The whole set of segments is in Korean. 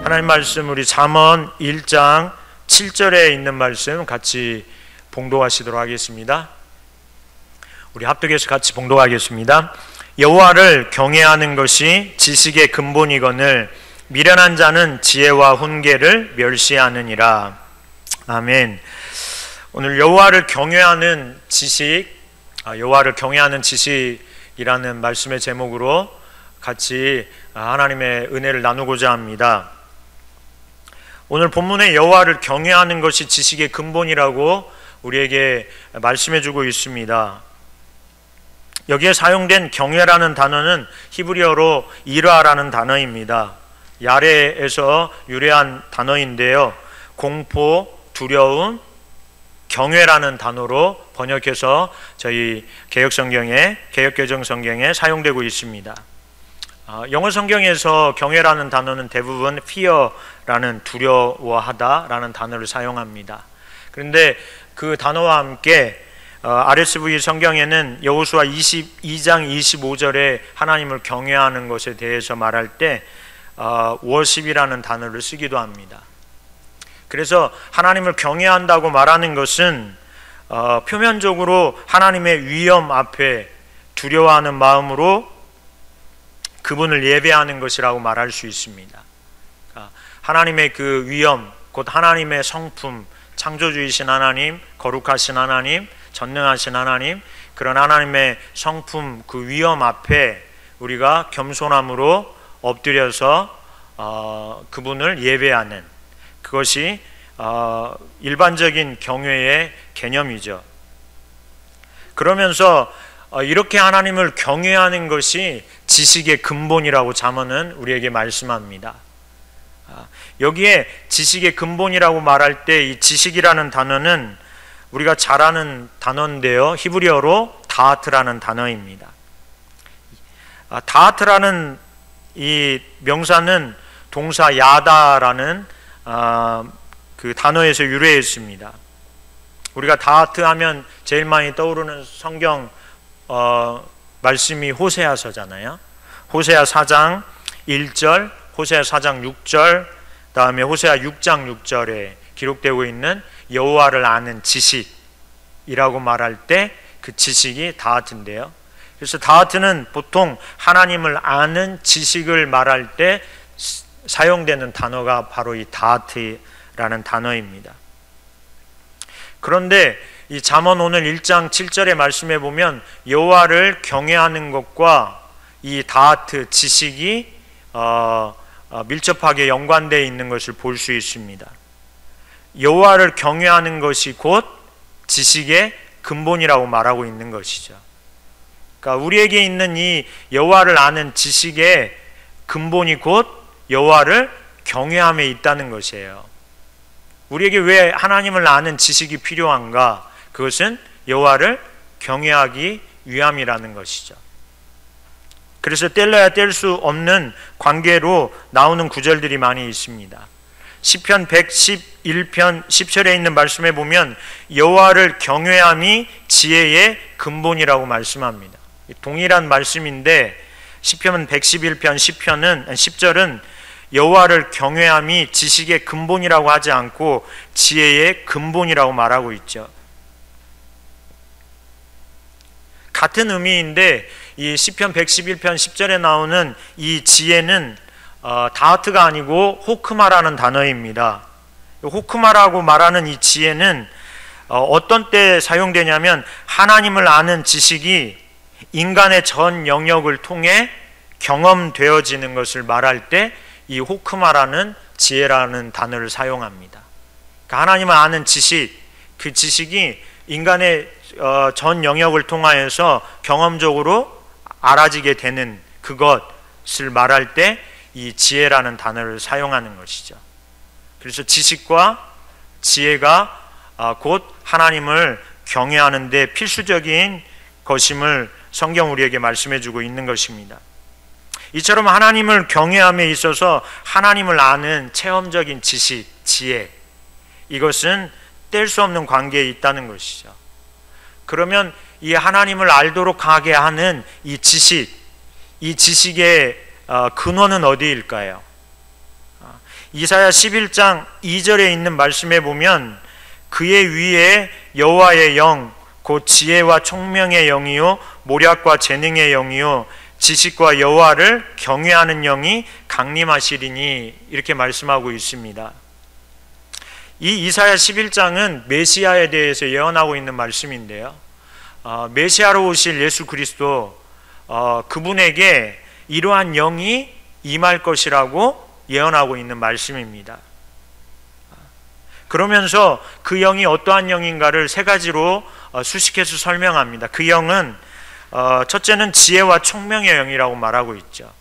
하나님 말씀 우리 잠언 1장 7절에 있는 말씀 같이 봉독하시도록 하겠습니다. 우리 합독해서 같이 봉독하겠습니다. 여호와를 경외하는 것이 지식의 근본이거늘 미련한 자는 지혜와 훈계를 멸시하느니라. 아멘. 오늘 여호와를 경외하는 지식, 여호와를 경외하는 지식이라는 말씀의 제목으로 같이 하나님의 은혜를 나누고자 합니다. 오늘 본문에 여호와를 경외하는 것이 지식의 근본이라고 우리에게 말씀해주고 있습니다. 여기에 사용된 경외라는 단어는 히브리어로 이라라는 단어입니다. 야레에서 유래한 단어인데요, 공포, 두려움, 경외라는 단어로 번역해서 저희 개혁성경에, 개혁개정성경에 사용되고 있습니다. 영어 성경에서 경외라는 단어는 대부분 fear라는 두려워하다라는 단어를 사용합니다. 그런데 그 단어와 함께 RSV 성경에는 여호수아 22장 25절에 하나님을 경외하는 것에 대해서 말할 때 worship이라는 단어를 쓰기도 합니다. 그래서 하나님을 경외한다고 말하는 것은 표면적으로 하나님의 위엄 앞에 두려워하는 마음으로 그분을 예배하는 것이라고 말할 수 있습니다. 하나님의 그 위엄, 곧 하나님의 성품, 창조주이신 하나님, 거룩하신 하나님, 전능하신 하나님, 그런 하나님의 성품, 그 위엄 앞에 우리가 겸손함으로 엎드려서 그분을 예배하는, 그것이 일반적인 경외의 개념이죠. 그러면서 이렇게 하나님을 경외하는 것이 지식의 근본이라고 잠언은 우리에게 말씀합니다. 여기에 지식의 근본이라고 말할 때 이 지식이라는 단어는 우리가 잘 아는 단어인데요, 히브리어로 다하트라는 단어입니다. 다하트라는 이 명사는 동사 야다라는 그 단어에서 유래했습니다. 우리가 다하트 하면 제일 많이 떠오르는 성경 말씀이 호세아서잖아요. 호세아 4장 1절, 호세아 4장 6절, 다음에 호세아 6장 6절에 기록되고 있는 여호와를 아는 지식이라고 말할 때 그 지식이 다하트인데요. 그래서 다하트는 보통 하나님을 아는 지식을 말할 때 사용되는 단어가 바로 이 다하트라는 단어입니다. 그런데 이 잠언 오늘 1장 7절의 말씀에 보면 여호와를 경외하는 것과 이 다하트, 지식이 밀접하게 연관되어 있는 것을 볼 수 있습니다. 여호와를 경외하는 것이 곧 지식의 근본이라고 말하고 있는 것이죠. 그러니까 우리에게 있는 이 여호와를 아는 지식의 근본이 곧 여호와를 경외함에 있다는 것이에요. 우리에게 왜 하나님을 아는 지식이 필요한가? 그것은 여호와를 경외하기 위함이라는 것이죠. 그래서 뗄래야 뗄 수 없는 관계로 나오는 구절들이 많이 있습니다. 시편 111편 10절에 있는 말씀에 보면 여호와를 경외함이 지혜의 근본이라고 말씀합니다. 동일한 말씀인데 시편 111편 10절은 여호와를 경외함이 지식의 근본이라고 하지 않고 지혜의 근본이라고 말하고 있죠. 같은 의미인데 이 시편 111편 10절에 나오는 이 지혜는 다하트가 아니고 호크마라는 단어입니다. 호크마라고 말하는 이 지혜는 어떤 때 사용되냐면 하나님을 아는 지식이 인간의 전 영역을 통해 경험되어지는 것을 말할 때 이 호크마라는 지혜라는 단어를 사용합니다. 그러니까 하나님을 아는 지식, 그 지식이 인간의 전 영역을 통하여서 경험적으로 알아지게 되는 그것을 말할 때 이 지혜라는 단어를 사용하는 것이죠. 그래서 지식과 지혜가 곧 하나님을 경외하는 데 필수적인 것임을 성경 우리에게 말씀해주고 있는 것입니다. 이처럼 하나님을 경외함에 있어서 하나님을 아는 체험적인 지식, 지혜, 이것은 뗄 수 없는 관계에 있다는 것이죠. 그러면 이 하나님을 알도록 하게 하는 이 지식, 이 지식의 근원은 어디일까요? 이사야 11장 2절에 있는 말씀에 보면 그의 위에 여호와의 영 곧 지혜와 총명의 영이요 모략과 재능의 영이요 지식과 여호와를 경외하는 영이 강림하시리니 이렇게 말씀하고 있습니다. 이 이사야 11장은 메시아에 대해서 예언하고 있는 말씀인데요, 메시아로 오실 예수 그리스도, 그분에게 이러한 영이 임할 것이라고 예언하고 있는 말씀입니다. 그러면서 그 영이 어떠한 영인가를 세 가지로 수식해서 설명합니다. 그 영은 첫째는 지혜와 총명의 영이라고 말하고 있죠.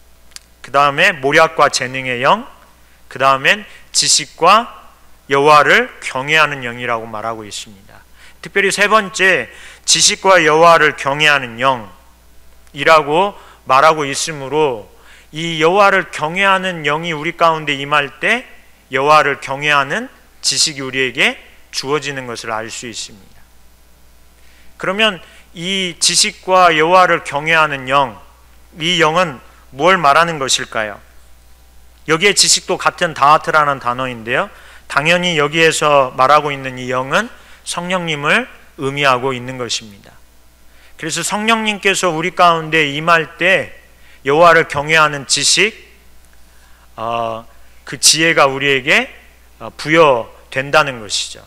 그 다음에 모략과 재능의 영, 그 다음엔 지식과 여호와를 경외하는 영이라고 말하고 있습니다. 특별히 세 번째, 지식과 여호와를 경외하는 영이라고 말하고 있으므로 이 여호와를 경외하는 영이 우리 가운데 임할 때 여호와를 경외하는 지식이 우리에게 주어지는 것을 알 수 있습니다. 그러면 이 지식과 여호와를 경외하는 영, 이 영은 뭘 말하는 것일까요? 여기에 지식도 같은 다하트라는 단어인데요, 당연히 여기에서 말하고 있는 이 영은 성령님을 의미하고 있는 것입니다. 그래서 성령님께서 우리 가운데 임할 때 여호와를 경외하는 지식, 그 지혜가 우리에게 부여된다는 것이죠.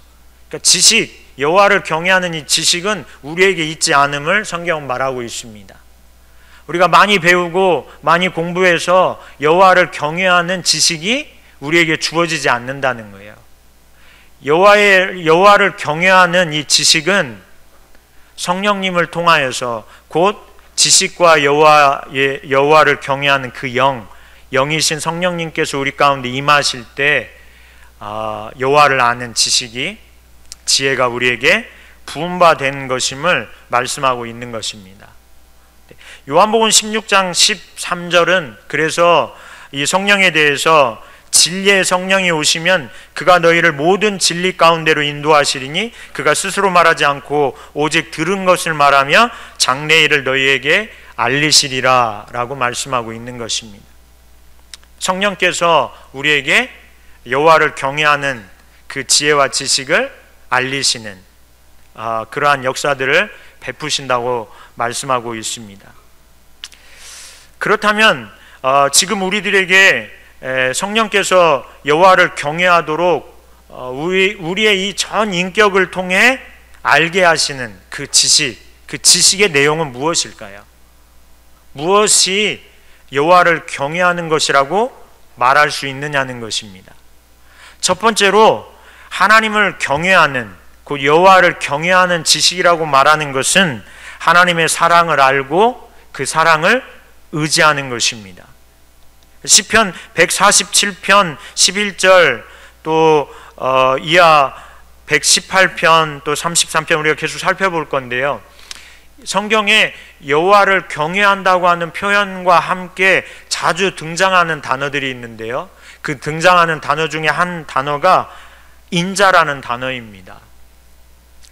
그러니까 지식, 여호와를 경외하는 이 지식은 우리에게 있지 않음을 성경은 말하고 있습니다. 우리가 많이 배우고 많이 공부해서 여호와를 경외하는 지식이 우리에게 주어지지 않는다는 거예요. 여호와를 경외하는 이 지식은 성령님을 통하여서 곧 지식과 여호와를 경외하는 그 영이신 성령님께서 우리 가운데 임하실 때 여호와를 아는 지식이, 지혜가 우리에게 부음받은 것임을 말씀하고 있는 것입니다. 요한복음 16장 13절은 그래서 이 성령에 대해서 진리의 성령이 오시면 그가 너희를 모든 진리 가운데로 인도하시리니 그가 스스로 말하지 않고 오직 들은 것을 말하며 장래일을 너희에게 알리시리라 라고 말씀하고 있는 것입니다. 성령께서 우리에게 여호와를 경외하는 그 지혜와 지식을 알리시는 그러한 역사들을 베푸신다고 말씀하고 있습니다. 그렇다면 지금 우리들에게 성령께서 여호와를 경외하도록 우리의 이 전 인격을 통해 알게 하시는 그 지식, 그 지식의 내용은 무엇일까요? 무엇이 여호와를 경외하는 것이라고 말할 수 있느냐는 것입니다. 첫 번째로 하나님을 경외하는, 곧 여호와를 경외하는 지식이라고 말하는 것은 하나님의 사랑을 알고 그 사랑을 의지하는 것입니다. 시편 147편 11절, 또 이하 118편, 또 33편 우리가 계속 살펴볼 건데요, 성경에 여호와를 경외한다고 하는 표현과 함께 자주 등장하는 단어들이 있는데요, 그 등장하는 단어 중에 한 단어가 인자라는 단어입니다.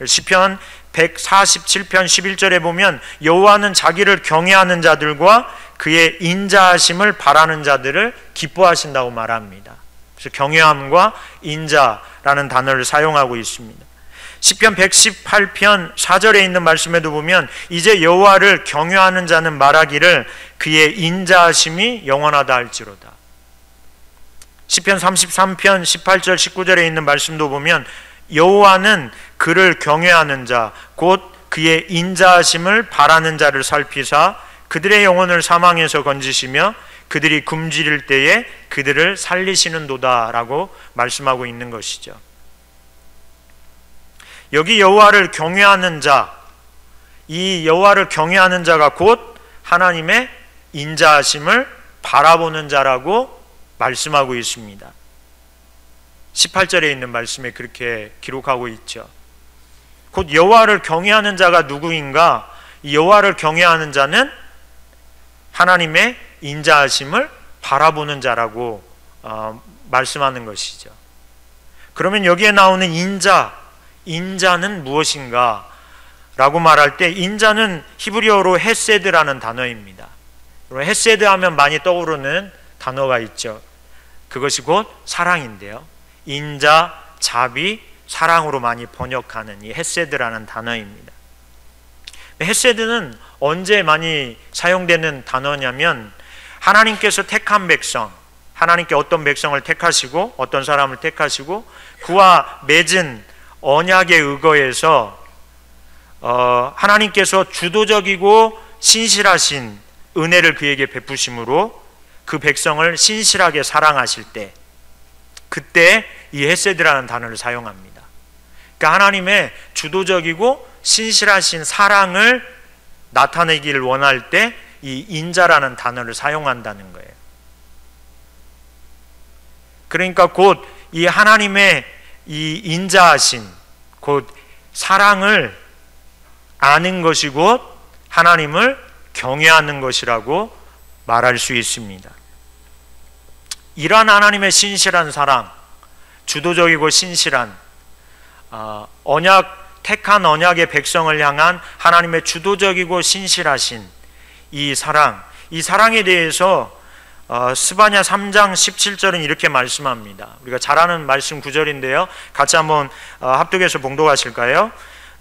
시편 147편 11절에 보면 여호와는 자기를 경외하는 자들과 그의 인자하심을 바라는 자들을 기뻐하신다고 말합니다. 그래서 경외함과 인자라는 단어를 사용하고 있습니다. 시편 118편 4절에 있는 말씀에도 보면 이제 여호와를 경외하는 자는 말하기를 그의 인자하심이 영원하다 할지로다. 시편 33편 18절 19절에 있는 말씀도 보면 여호와는 그를 경외하는 자 곧 그의 인자하심을 바라는 자를 살피사 그들의 영혼을 사망에서 건지시며 그들이 굶주릴 때에 그들을 살리시는도다 라고 말씀하고 있는 것이죠. 여기 여호와를 경외하는 자, 이 여호와를 경외하는 자가 곧 하나님의 인자하심을 바라보는 자라고 말씀하고 있습니다. 18절에 있는 말씀에 그렇게 기록하고 있죠. 곧 여호와를 경외하는 자가 누구인가? 이 여호와를 경외하는 자는 하나님의 인자하심을 바라보는 자라고 말씀하는 것이죠. 그러면 여기에 나오는 인자는 무엇인가? 라고 말할 때 인자는 히브리어로 헤세드라는 단어입니다. 헤세드 하면 많이 떠오르는 단어가 있죠. 그것이 곧 사랑인데요. 인자, 자비, 사랑으로 많이 번역하는 이 헤세드라는 단어입니다. 헤세드는 언제 많이 사용되는 단어냐면 하나님께서 택한 백성, 하나님께 어떤 백성을 택하시고 어떤 사람을 택하시고 그와 맺은 언약에 의거해서 하나님께서 주도적이고 신실하신 은혜를 그에게 베푸심으로 그 백성을 신실하게 사랑하실 때, 그때 이 헤세드라는 단어를 사용합니다. 그러니까 하나님의 주도적이고 신실하신 사랑을 나타내기를 원할 때 이 인자라는 단어를 사용한다는 거예요. 그러니까 곧 이 하나님의 이 인자하신 곧 사랑을 아는 것이 곧 하나님을 경외하는 것이라고 말할 수 있습니다. 이러한 하나님의 신실한 사랑, 주도적이고 신실한 택한 언약의 백성을 향한 하나님의 주도적이고 신실하신 이 사랑에 대해서 스바냐 3장 17절은 이렇게 말씀합니다. 우리가 잘 아는 말씀 구절인데요, 같이 한번 합독해서 봉독하실까요?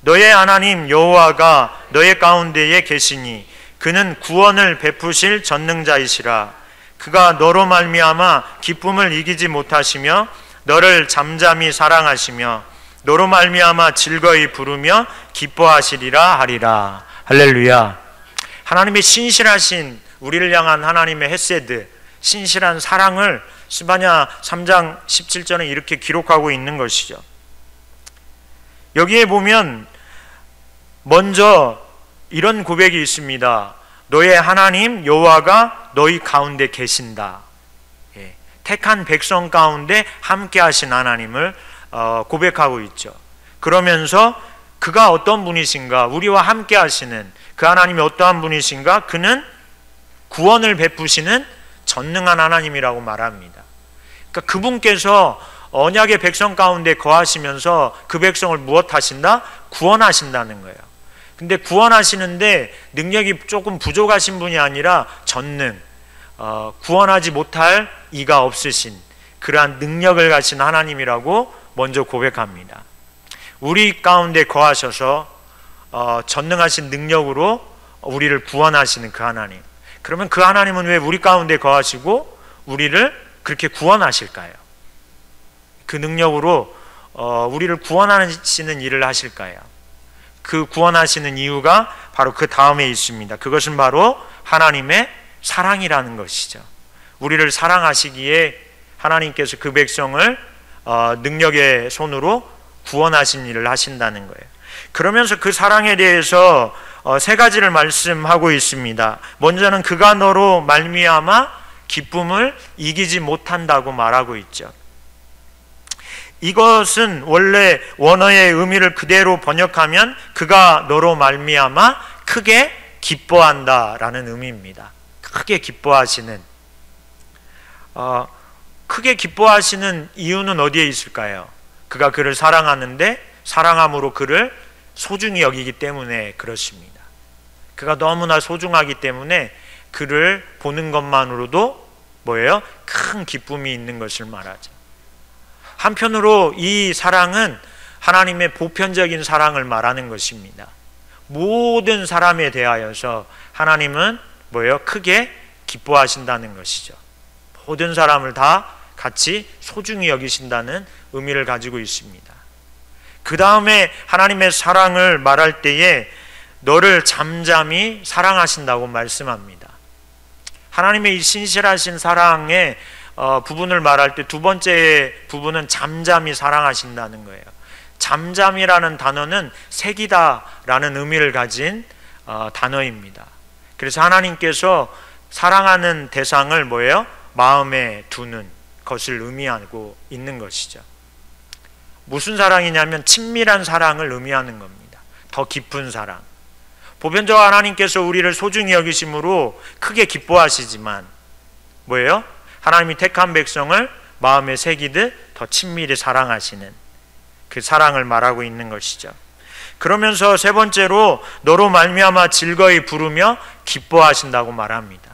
너의 하나님 여호와가 너의 가운데에 계시니 그는 구원을 베푸실 전능자이시라. 그가 너로 말미암아 기쁨을 이기지 못하시며 너를 잠잠히 사랑하시며 너로 말미암아 즐거이 부르며 기뻐하시리라 하리라. 할렐루야. 하나님의 신실하신 우리를 향한 하나님의 헤세드, 신실한 사랑을 스바냐 3장 17절은 이렇게 기록하고 있는 것이죠. 여기에 보면 먼저 이런 고백이 있습니다. 너의 하나님 여호와가 너희 가운데 계신다. 택한 백성 가운데 함께 하신 하나님을 고백하고 있죠. 그러면서 그가 어떤 분이신가, 우리와 함께 하시는 그 하나님이 어떠한 분이신가, 그는 구원을 베푸시는 전능한 하나님이라고 말합니다. 그러니까 그분께서 언약의 백성 가운데 거하시면서 그 백성을 무엇 하신다? 구원하신다는 거예요. 근데 구원하시는데 능력이 조금 부족하신 분이 아니라 전능, 구원하지 못할 이가 없으신 그러한 능력을 가진 하나님이라고 먼저 고백합니다. 우리 가운데 거하셔서 전능하신 능력으로 우리를 구원하시는 그 하나님. 그러면 그 하나님은 왜 우리 가운데 거하시고 우리를 그렇게 구원하실까요? 그 능력으로 우리를 구원하시는 일을 하실까요? 그 구원하시는 이유가 바로 그 다음에 있습니다. 그것은 바로 하나님의 사랑이라는 것이죠. 우리를 사랑하시기에 하나님께서 그 백성을 능력의 손으로 구원하신 일을 하신다는 거예요. 그러면서 그 사랑에 대해서 세 가지를 말씀하고 있습니다. 먼저는 그가 너로 말미암아 기쁨을 이기지 못한다고 말하고 있죠. 이것은 원래 원어의 의미를 그대로 번역하면 그가 너로 말미암아 크게 기뻐한다라는 의미입니다. 크게 기뻐하시는. 크게 기뻐하시는 이유는 어디에 있을까요? 그가 그를 사랑하는데 사랑함으로 그를 소중히 여기기 때문에 그렇습니다. 그가 너무나 소중하기 때문에 그를 보는 것만으로도 뭐예요? 큰 기쁨이 있는 것을 말하죠. 한편으로 이 사랑은 하나님의 보편적인 사랑을 말하는 것입니다. 모든 사람에 대하여서 하나님은 뭐예요? 크게 기뻐하신다는 것이죠. 모든 사람을 다 같이 소중히 여기신다는 의미를 가지고 있습니다. 그 다음에 하나님의 사랑을 말할 때에 너를 잠잠히 사랑하신다고 말씀합니다. 하나님의 이 신실하신 사랑의 부분을 말할 때 두 번째 부분은 잠잠히 사랑하신다는 거예요. 잠잠이라는 단어는 새기다라는 의미를 가진 단어입니다. 그래서 하나님께서 사랑하는 대상을 뭐예요? 마음에 두는 것을 의미하고 있는 것이죠. 무슨 사랑이냐면 친밀한 사랑을 의미하는 겁니다. 더 깊은 사랑. 보편적으로 하나님께서 우리를 소중히 여기심으로 크게 기뻐하시지만 뭐예요? 하나님이 택한 백성을 마음에 새기듯 더 친밀히 사랑하시는 그 사랑을 말하고 있는 것이죠. 그러면서 세 번째로 너로 말미암아 즐거이 부르며 기뻐하신다고 말합니다.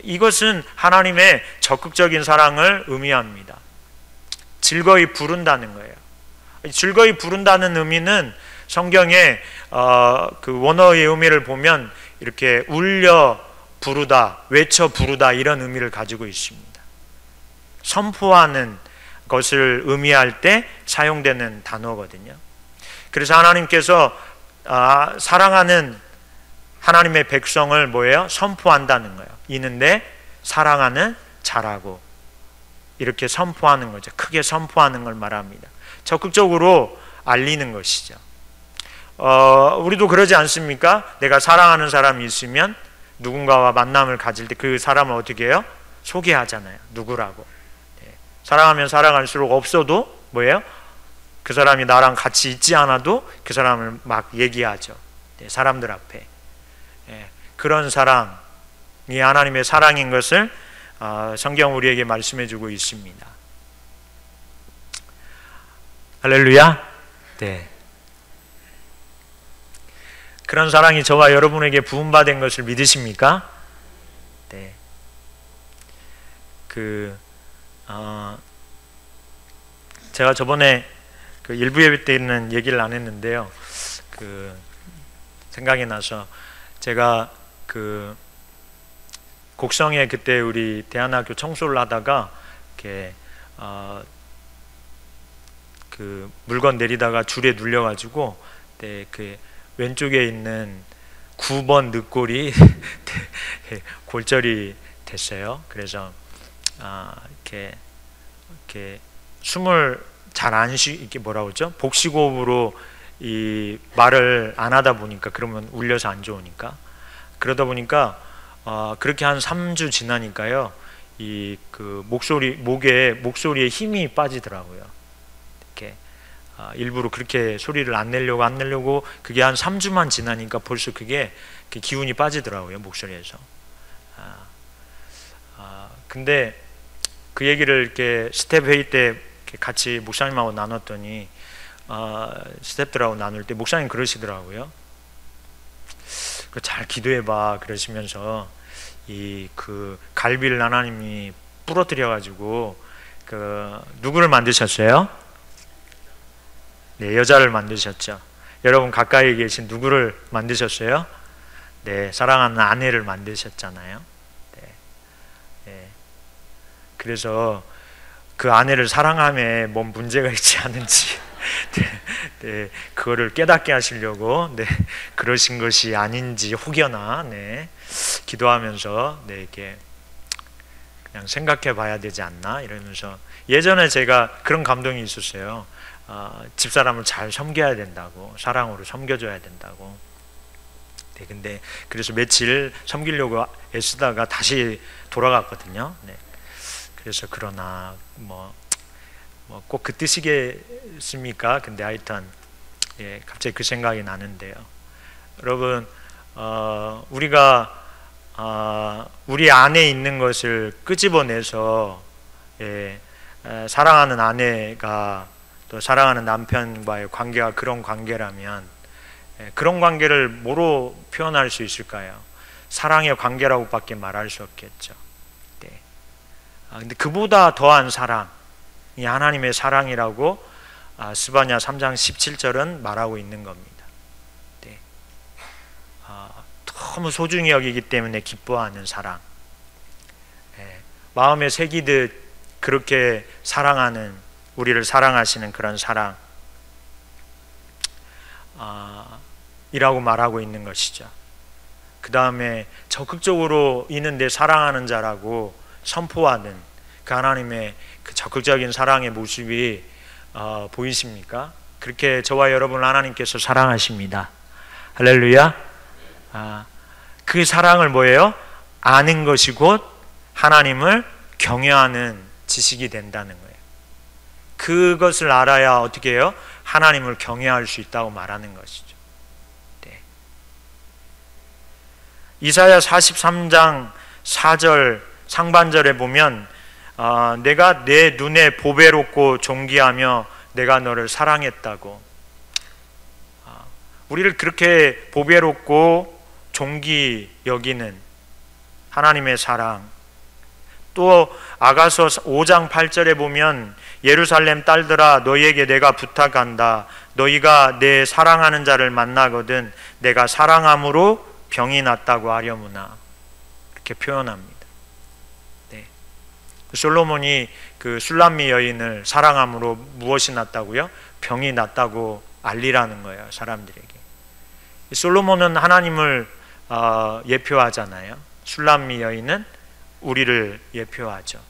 이것은 하나님의 적극적인 사랑을 의미합니다. 즐거이 부른다는 거예요. 즐거이 부른다는 의미는 성경에 그 원어의 의미를 보면 이렇게 울려 부르다, 외쳐 부르다 이런 의미를 가지고 있습니다. 선포하는 것을 의미할 때 사용되는 단어거든요. 그래서 하나님께서 사랑하는 하나님의 백성을 뭐예요? 선포한다는 거예요. 이는 내 사랑하는 자라고 이렇게 선포하는 거죠. 크게 선포하는 걸 말합니다. 적극적으로 알리는 것이죠. 우리도 그러지 않습니까? 내가 사랑하는 사람이 있으면 누군가와 만남을 가질 때 그 사람을 어떻게 해요? 소개하잖아요. 누구라고. 사랑하면 사랑할수록 없어도 뭐예요? 그 사람이 나랑 같이 있지 않아도 그 사람을 막 얘기하죠. 사람들 앞에. 그런 사랑이 하나님의 사랑인 것을 성경 우리에게 말씀해 주고 있습니다. 할렐루야. 네. 그런 사랑이 저와 여러분에게 부음받은 것을 믿으십니까? 네. 제가 저번에 그 일부 예배 때는 얘기를 안 했는데요. 생각이 나서 제가 곡성에 그때 우리 대안학교 청소를 하다가 이렇게 물건 내리다가 줄에 눌려가지고 그 왼쪽에 있는 9번 늑골이 골절이 됐어요. 그래서 이렇게 숨을 잘 안 이렇게 뭐라 그러죠? 복식호흡으로 이 말을 안 하다 보니까 그러면 울려서 안 좋으니까 그러다 보니까 그렇게 한 3주 지나니까요. 목소리에 힘이 빠지더라고요. 이렇게 일부러 그렇게 소리를 안 내려고 그게 한 3주만 지나니까 벌써 그게 기운이 빠지더라고요. 목소리에서. 근데 그 얘기를 이렇게 스텝 회의 때 같이 목사님하고 나눴더니 스텝들하고 나눌 때 목사님 그러시더라고요. 잘 기도해봐 그러시면서 그 갈비를 하나님이 부러뜨려 가지고 누구를 만드셨어요? 네, 여자를 만드셨죠. 여러분 가까이 계신 누구를 만드셨어요? 네, 사랑하는 아내를 만드셨잖아요. 네. 그래서 그 아내를 사랑함에 뭔 문제가 있지 않은지 네, 그거를 깨닫게 하시려고 그러신 것이 아닌지 혹여나 기도하면서 이렇게 그냥 생각해 봐야 되지 않나 이러면서 예전에 제가 그런 감동이 있었어요. 집사람을 잘 섬겨야 된다고, 사랑으로 섬겨줘야 된다고. 근데 그래서 며칠 섬기려고 애쓰다가 다시 돌아갔거든요. 그래서 그러나 꼭 그 뜻이겠습니까? 근데 하여튼 갑자기 그 생각이 나는데요. 여러분, 우리가 우리 안에 있는 것을 끄집어내서 사랑하는 아내가 또 사랑하는 남편과의 관계가 그런 관계라면 그런 관계를 뭐로 표현할 수 있을까요? 사랑의 관계라고밖에 말할 수 없겠죠. 근데 그보다 더한 사랑이 하나님의 사랑이라고 스바냐 3장 17절은 말하고 있는 겁니다. 너무 소중히 여기기 때문에 기뻐하는 사랑, 마음에 새기듯 그렇게 사랑하는, 우리를 사랑하시는 그런 사랑 이라고 말하고 있는 것이죠. 그 다음에 적극적으로 이는 내 사랑하는 자라고 선포하는 그 하나님의 그 적극적인 사랑의 모습이 보이십니까? 그렇게 저와 여러분을 하나님께서 사랑하십니다. 할렐루야. 그 사랑을 뭐예요? 아는 것이 곧 하나님을 경외하는 지식이 된다는 거예요. 그것을 알아야 어떻게 해요? 하나님을 경외할 수 있다고 말하는 것이죠. 이사야 43장 4절 상반절에 보면 내가 내 눈에 보배롭고 존귀하며 내가 너를 사랑했다고. 우리를 그렇게 보배롭고 존귀 여기는 하나님의 사랑. 또 아가서 5장 8절에 보면 예루살렘 딸들아 너희에게 내가 부탁한다. 너희가 내 사랑하는 자를 만나거든 내가 사랑함으로 병이 났다고 하려무나. 이렇게 표현합니다. 네. 솔로몬이 그 술람미 여인을 사랑함으로 무엇이 났다고요? 병이 났다고 알리라는 거예요, 사람들에게. 솔로몬은 하나님을 예표하잖아요. 술람미 여인은 우리를 예표하죠.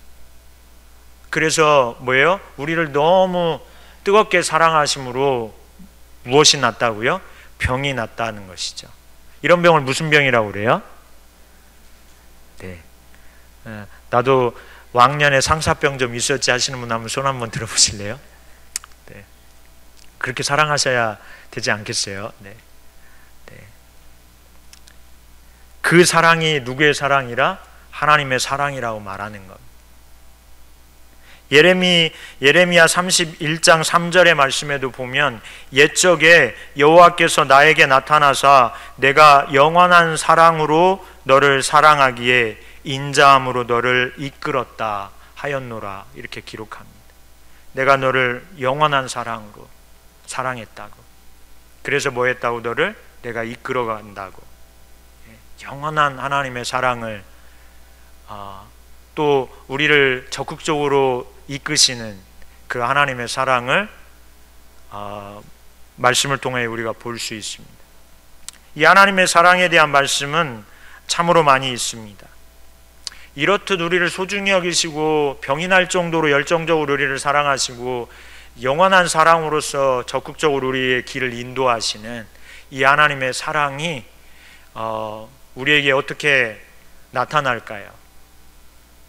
그래서 뭐예요? 우리를 너무 뜨겁게 사랑하심으로 무엇이 났다고요? 병이 났다는 것이죠. 이런 병을 무슨 병이라고 그래요? 네. 나도 왕년에 상사병 좀 있었지 하시는 분 한번 손 한번 들어보실래요? 네. 그렇게 사랑하셔야 되지 않겠어요? 네. 네. 그 사랑이 누구의 사랑이라? 하나님의 사랑이라고 말하는 겁니다. 예레미야 31장 3절의 말씀에도 보면 옛적에 여호와께서 나에게 나타나사 내가 영원한 사랑으로 너를 사랑하기에 인자함으로 너를 이끌었다 하였노라 이렇게 기록합니다. 내가 너를 영원한 사랑으로 사랑했다고. 그래서 뭐 했다고? 너를 내가 이끌어 간다고. 영원한 하나님의 사랑을 또 우리를 적극적으로 이끄시는 그 하나님의 사랑을 말씀을 통해 우리가 볼 수 있습니다. 이 하나님의 사랑에 대한 말씀은 참으로 많이 있습니다. 이렇듯 우리를 소중히 여기시고 병이 날 정도로 열정적으로 우리를 사랑하시고 영원한 사랑으로서 적극적으로 우리의 길을 인도하시는 이 하나님의 사랑이 우리에게 어떻게 나타날까요?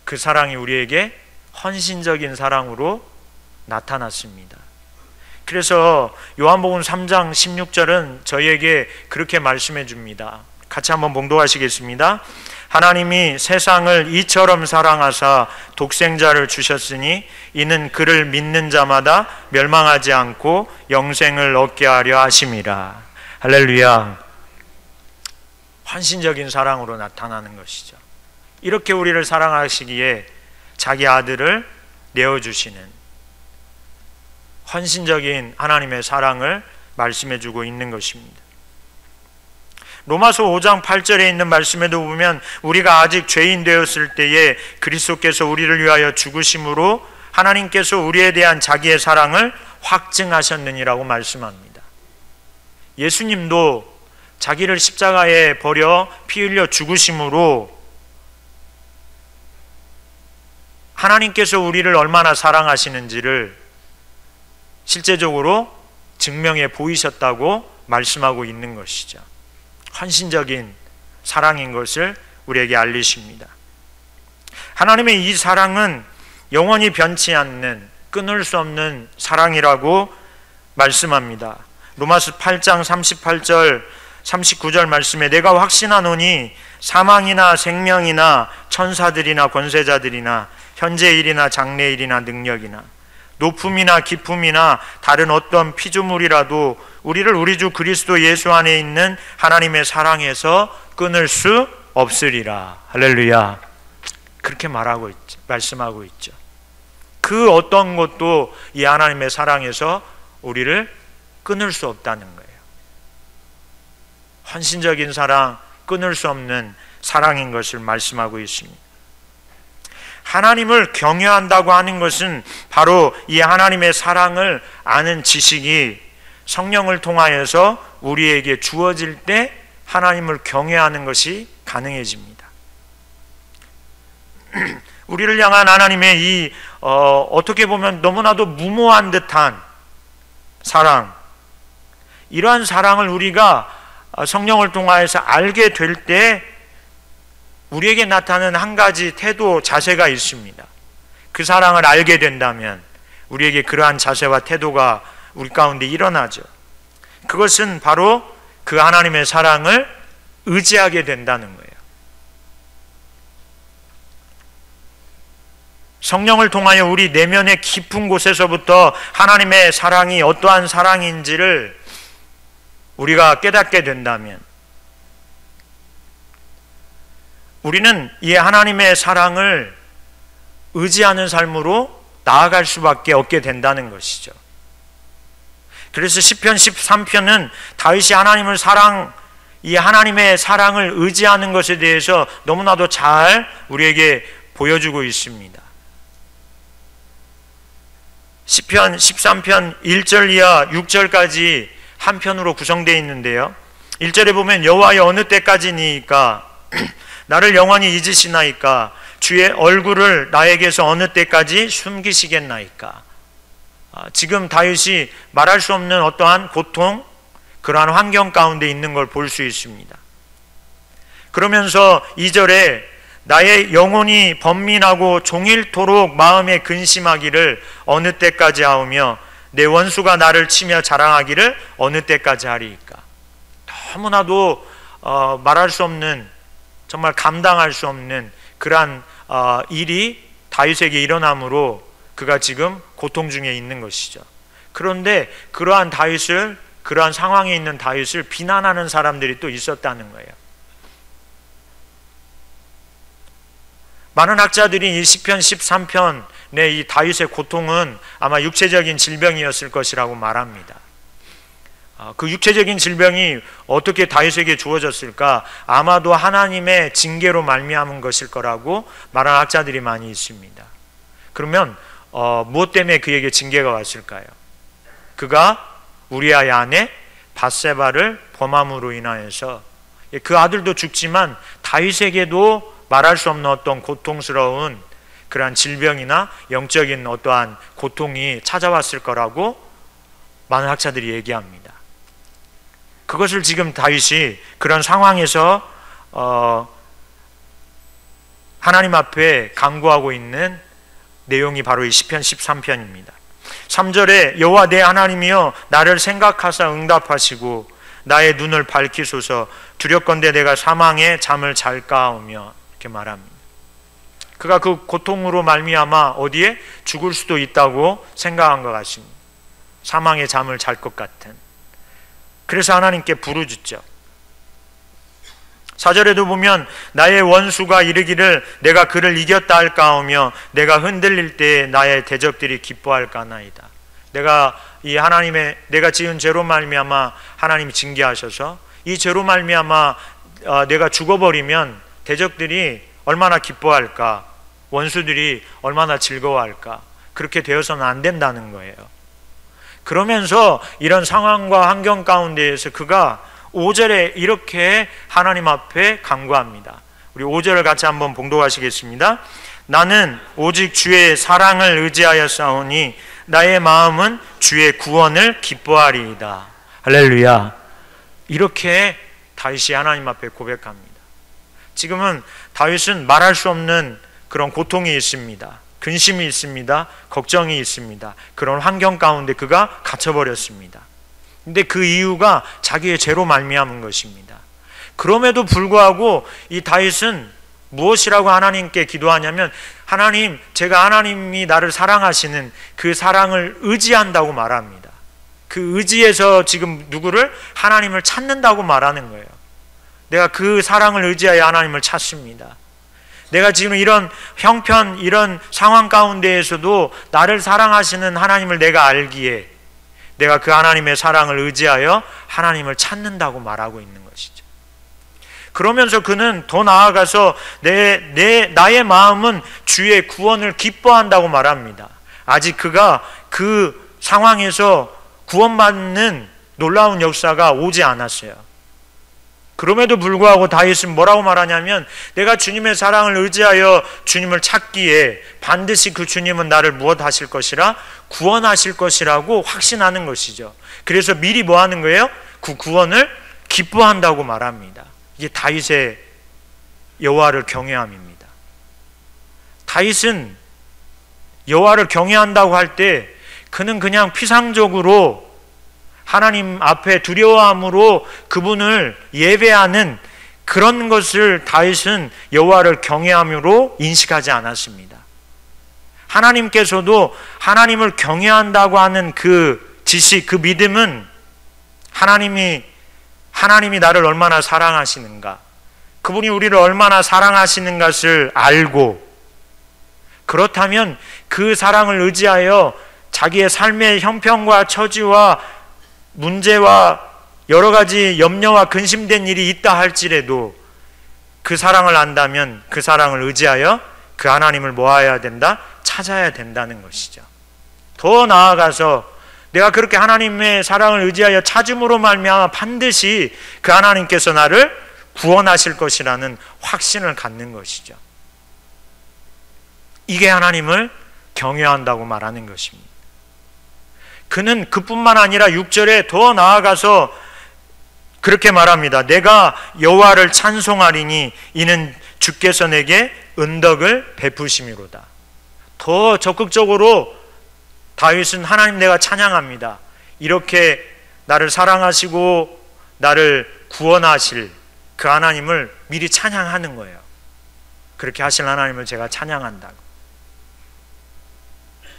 그 사랑이 우리에게 헌신적인 사랑으로 나타났습니다. 그래서 요한복음 3장 16절은 저희에게 그렇게 말씀해 줍니다. 같이 한번 봉독하시겠습니다. 하나님이 세상을 이처럼 사랑하사 독생자를 주셨으니 이는 그를 믿는 자마다 멸망하지 않고 영생을 얻게 하려 하심이라. 할렐루야. 헌신적인 사랑으로 나타나는 것이죠. 이렇게 우리를 사랑하시기에 자기 아들을 내어주시는 헌신적인 하나님의 사랑을 말씀해주고 있는 것입니다. 로마서 5장 8절에 있는 말씀에도 보면 우리가 아직 죄인 되었을 때에 그리스도께서 우리를 위하여 죽으심으로 하나님께서 우리에 대한 자기의 사랑을 확증하셨느니라고 말씀합니다. 예수님도 자기를 십자가에 버려 피 흘려 죽으심으로 하나님께서 우리를 얼마나 사랑하시는지를 실제적으로 증명해 보이셨다고 말씀하고 있는 것이죠. 헌신적인 사랑인 것을 우리에게 알리십니다. 하나님의 이 사랑은 영원히 변치 않는 끊을 수 없는 사랑이라고 말씀합니다. 로마서 8장 38절 39절 말씀에 내가 확신하노니 사망이나 생명이나 천사들이나 권세자들이나 현재일이나 장래일이나 능력이나 높음이나 깊음이나 다른 어떤 피조물이라도 우리를 우리 주 그리스도 예수 안에 있는 하나님의 사랑에서 끊을 수 없으리라. 할렐루야. 그렇게 말씀하고 있죠. 그 어떤 것도 이 하나님의 사랑에서 우리를 끊을 수 없다는 거예요. 헌신적인 사랑, 끊을 수 없는 사랑인 것을 말씀하고 있습니다. 하나님을 경외한다고 하는 것은 바로 이 하나님의 사랑을 아는 지식이 성령을 통하여서 우리에게 주어질 때 하나님을 경외하는 것이 가능해집니다. 우리를 향한 하나님의 이 어떻게 보면 너무나도 무모한 듯한 사랑, 이러한 사랑을 우리가 성령을 통하여서 알게 될 때 우리에게 나타나는 한 가지 태도, 자세가 있습니다. 그 사랑을 알게 된다면 우리에게 그러한 자세와 태도가 우리 가운데 일어나죠. 그것은 바로 그 하나님의 사랑을 의지하게 된다는 거예요. 성령을 통하여 우리 내면의 깊은 곳에서부터 하나님의 사랑이 어떠한 사랑인지를 우리가 깨닫게 된다면 우리는 이 하나님의 사랑을 의지하는 삶으로 나아갈 수밖에 없게 된다는 것이죠. 그래서 시편 13편은 다윗이 이 하나님의 사랑을 의지하는 것에 대해서 너무나도 잘 우리에게 보여주고 있습니다. 시편 13편 1절 이하 6절까지 한 편으로 구성되어 있는데요, 1절에 보면 여호와여 어느 때까지니까 나를 영원히 잊으시나이까 주의 얼굴을 나에게서 어느 때까지 숨기시겠나이까. 지금 다윗이 말할 수 없는 어떠한 고통, 그러한 환경 가운데 있는 걸 볼 수 있습니다. 그러면서 2절에 나의 영혼이 번민하고 종일토록 마음에 근심하기를 어느 때까지 하오며 내 원수가 나를 치며 자랑하기를 어느 때까지 하리이까. 너무나도 말할 수 없는, 정말 감당할 수 없는 그러한 일이 다윗에게 일어나므로 그가 지금 고통 중에 있는 것이죠. 그런데 그러한 상황에 있는 다윗을 비난하는 사람들이 또 있었다는 거예요. 많은 학자들이 이 시편 13편의 이 다윗의 고통은 아마 육체적인 질병이었을 것이라고 말합니다. 그 육체적인 질병이 어떻게 다윗에게 주어졌을까? 아마도 하나님의 징계로 말미암은 것일 거라고 말하는 학자들이 많이 있습니다. 그러면 무엇 때문에 그에게 징계가 왔을까요? 그가 우리아의 아내 밧세바를 범함으로 인하여서, 그 아들도 죽지만 다윗에게도 말할 수 없는 어떤 고통스러운 그러한 질병이나 영적인 어떠한 고통이 찾아왔을 거라고 많은 학자들이 얘기합니다. 그것을 지금 다윗이 그런 상황에서 하나님 앞에 간구하고 있는 내용이 바로 이 시편 13편입니다. 3절에 여호와 내 하나님이여 나를 생각하사 응답하시고 나의 눈을 밝히소서 두렵건대 내가 사망의 잠을 잘까 하오며, 이렇게 말합니다. 그가 그 고통으로 말미암아 어디에 죽을 수도 있다고 생각한 것 같습니다. 사망의 잠을 잘 것 같은. 그래서 하나님께 부르짖죠. 4절에도 보면 나의 원수가 이르기를 내가 그를 이겼다 할까 하오며 내가 흔들릴 때에 나의 대적들이 기뻐할까 하나이다. 내가 지은 죄로 말미암아 하나님이 징계하셔서 이 죄로 말미암아 내가 죽어버리면 대적들이 얼마나 기뻐할까, 원수들이 얼마나 즐거워할까. 그렇게 되어서는 안 된다는 거예요. 그러면서 이런 상황과 환경 가운데에서 그가 5절에 이렇게 하나님 앞에 간구합니다. 우리 5절을 같이 한번 봉독하시겠습니다. 나는 오직 주의 사랑을 의지하여 싸우니 나의 마음은 주의 구원을 기뻐하리이다. 할렐루야. 이렇게 다윗이 하나님 앞에 고백합니다. 지금은 다윗은 말할 수 없는 그런 고통이 있습니다. 근심이 있습니다. 걱정이 있습니다. 그런 환경 가운데 그가 갇혀버렸습니다. 근데 그 이유가 자기의 죄로 말미암은 것입니다. 그럼에도 불구하고 이 다윗은 무엇이라고 하나님께 기도하냐면, 하나님, 제가 하나님이 나를 사랑하시는 그 사랑을 의지한다고 말합니다. 그 의지에서 지금 누구를? 하나님을 찾는다고 말하는 거예요. 내가 그 사랑을 의지하여 하나님을 찾습니다. 내가 지금 이런 형편, 이런 상황 가운데에서도 나를 사랑하시는 하나님을 내가 알기에 내가 그 하나님의 사랑을 의지하여 하나님을 찾는다고 말하고 있는 것이죠. 그러면서 그는 더 나아가서 나의 마음은 주의 구원을 기뻐한다고 말합니다. 아직 그가 그 상황에서 구원받는 놀라운 역사가 오지 않았어요. 그럼에도 불구하고 다윗은 뭐라고 말하냐면, 내가 주님의 사랑을 의지하여 주님을 찾기에 반드시 그 주님은 나를 무엇 하실 것이라? 구원하실 것이라고 확신하는 것이죠. 그래서 미리 뭐 하는 거예요? 그 구원을 기뻐한다고 말합니다. 이게 다윗의 여호와를 경외함입니다. 다윗은 여호와를 경외한다고 할 때 그는 그냥 피상적으로 하나님 앞에 두려워함으로 그분을 예배하는 그런 것을 다윗은 여호와를 경외함으로 인식하지 않았습니다. 하나님께서도 하나님을 경외한다고 하는 그 지식, 그 믿음은 하나님이 나를 얼마나 사랑하시는가, 그분이 우리를 얼마나 사랑하시는 것을 알고, 그렇다면 그 사랑을 의지하여 자기의 삶의 형편과 처지와 문제와 여러 가지 염려와 근심된 일이 있다 할지라도 그 사랑을 안다면 그 사랑을 의지하여 그 하나님을 모아야 된다, 찾아야 된다는 것이죠. 더 나아가서 내가 그렇게 하나님의 사랑을 의지하여 찾음으로 말미암아 반드시 그 하나님께서 나를 구원하실 것이라는 확신을 갖는 것이죠. 이게 하나님을 경외한다고 말하는 것입니다. 그는 그뿐만 아니라 6절에 더 나아가서 그렇게 말합니다. 내가 여호와를 찬송하리니 이는 주께서 내게 은덕을 베푸심이로다. 더 적극적으로 다윗은 하나님 내가 찬양합니다. 이렇게 나를 사랑하시고 나를 구원하실 그 하나님을 미리 찬양하는 거예요. 그렇게 하실 하나님을 제가 찬양한다고.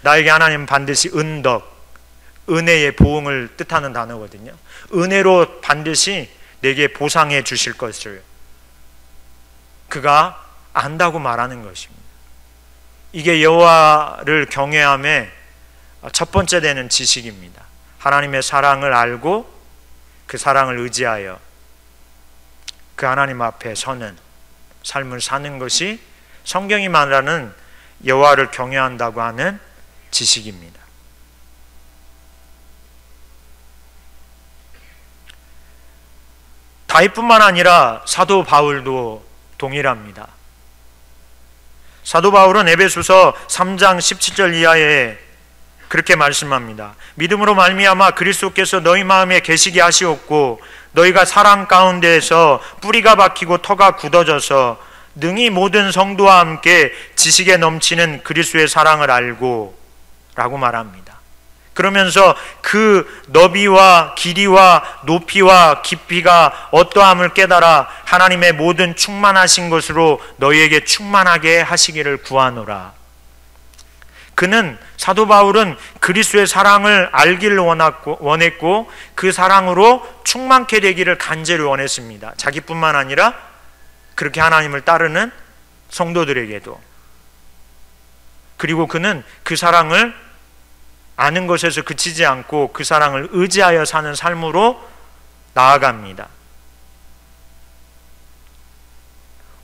나에게 하나님은 반드시 은덕, 은혜의 보응을 뜻하는 단어거든요. 은혜로 반드시 내게 보상해 주실 것을 그가 안다고 말하는 것입니다. 이게 여호와를 경외함의 첫 번째 되는 지식입니다. 하나님의 사랑을 알고 그 사랑을 의지하여 그 하나님 앞에 서는 삶을 사는 것이 성경이 말하는 여호와를 경외한다고 하는 지식입니다. 다윗뿐만 아니라 사도 바울도 동일합니다. 사도 바울은 에베소서 3장 17절 이하에 그렇게 말씀합니다. 믿음으로 말미암아 그리스도께서 너희 마음에 계시게 하시옵고 너희가 사랑 가운데에서 뿌리가 박히고 터가 굳어져서 능히 모든 성도와 함께 지식에 넘치는 그리스도의 사랑을 알고 라고 말합니다. 그러면서 그 너비와 길이와 높이와 깊이가 어떠함을 깨달아 하나님의 모든 충만하신 것으로 너희에게 충만하게 하시기를 구하노라. 그는 사도 바울은 그리스도의 사랑을 알기를 원했고 그 사랑으로 충만케 되기를 간절히 원했습니다. 자기뿐만 아니라 그렇게 하나님을 따르는 성도들에게도. 그리고 그는 그 사랑을 아는 것에서 그치지 않고 그 사랑을 의지하여 사는 삶으로 나아갑니다.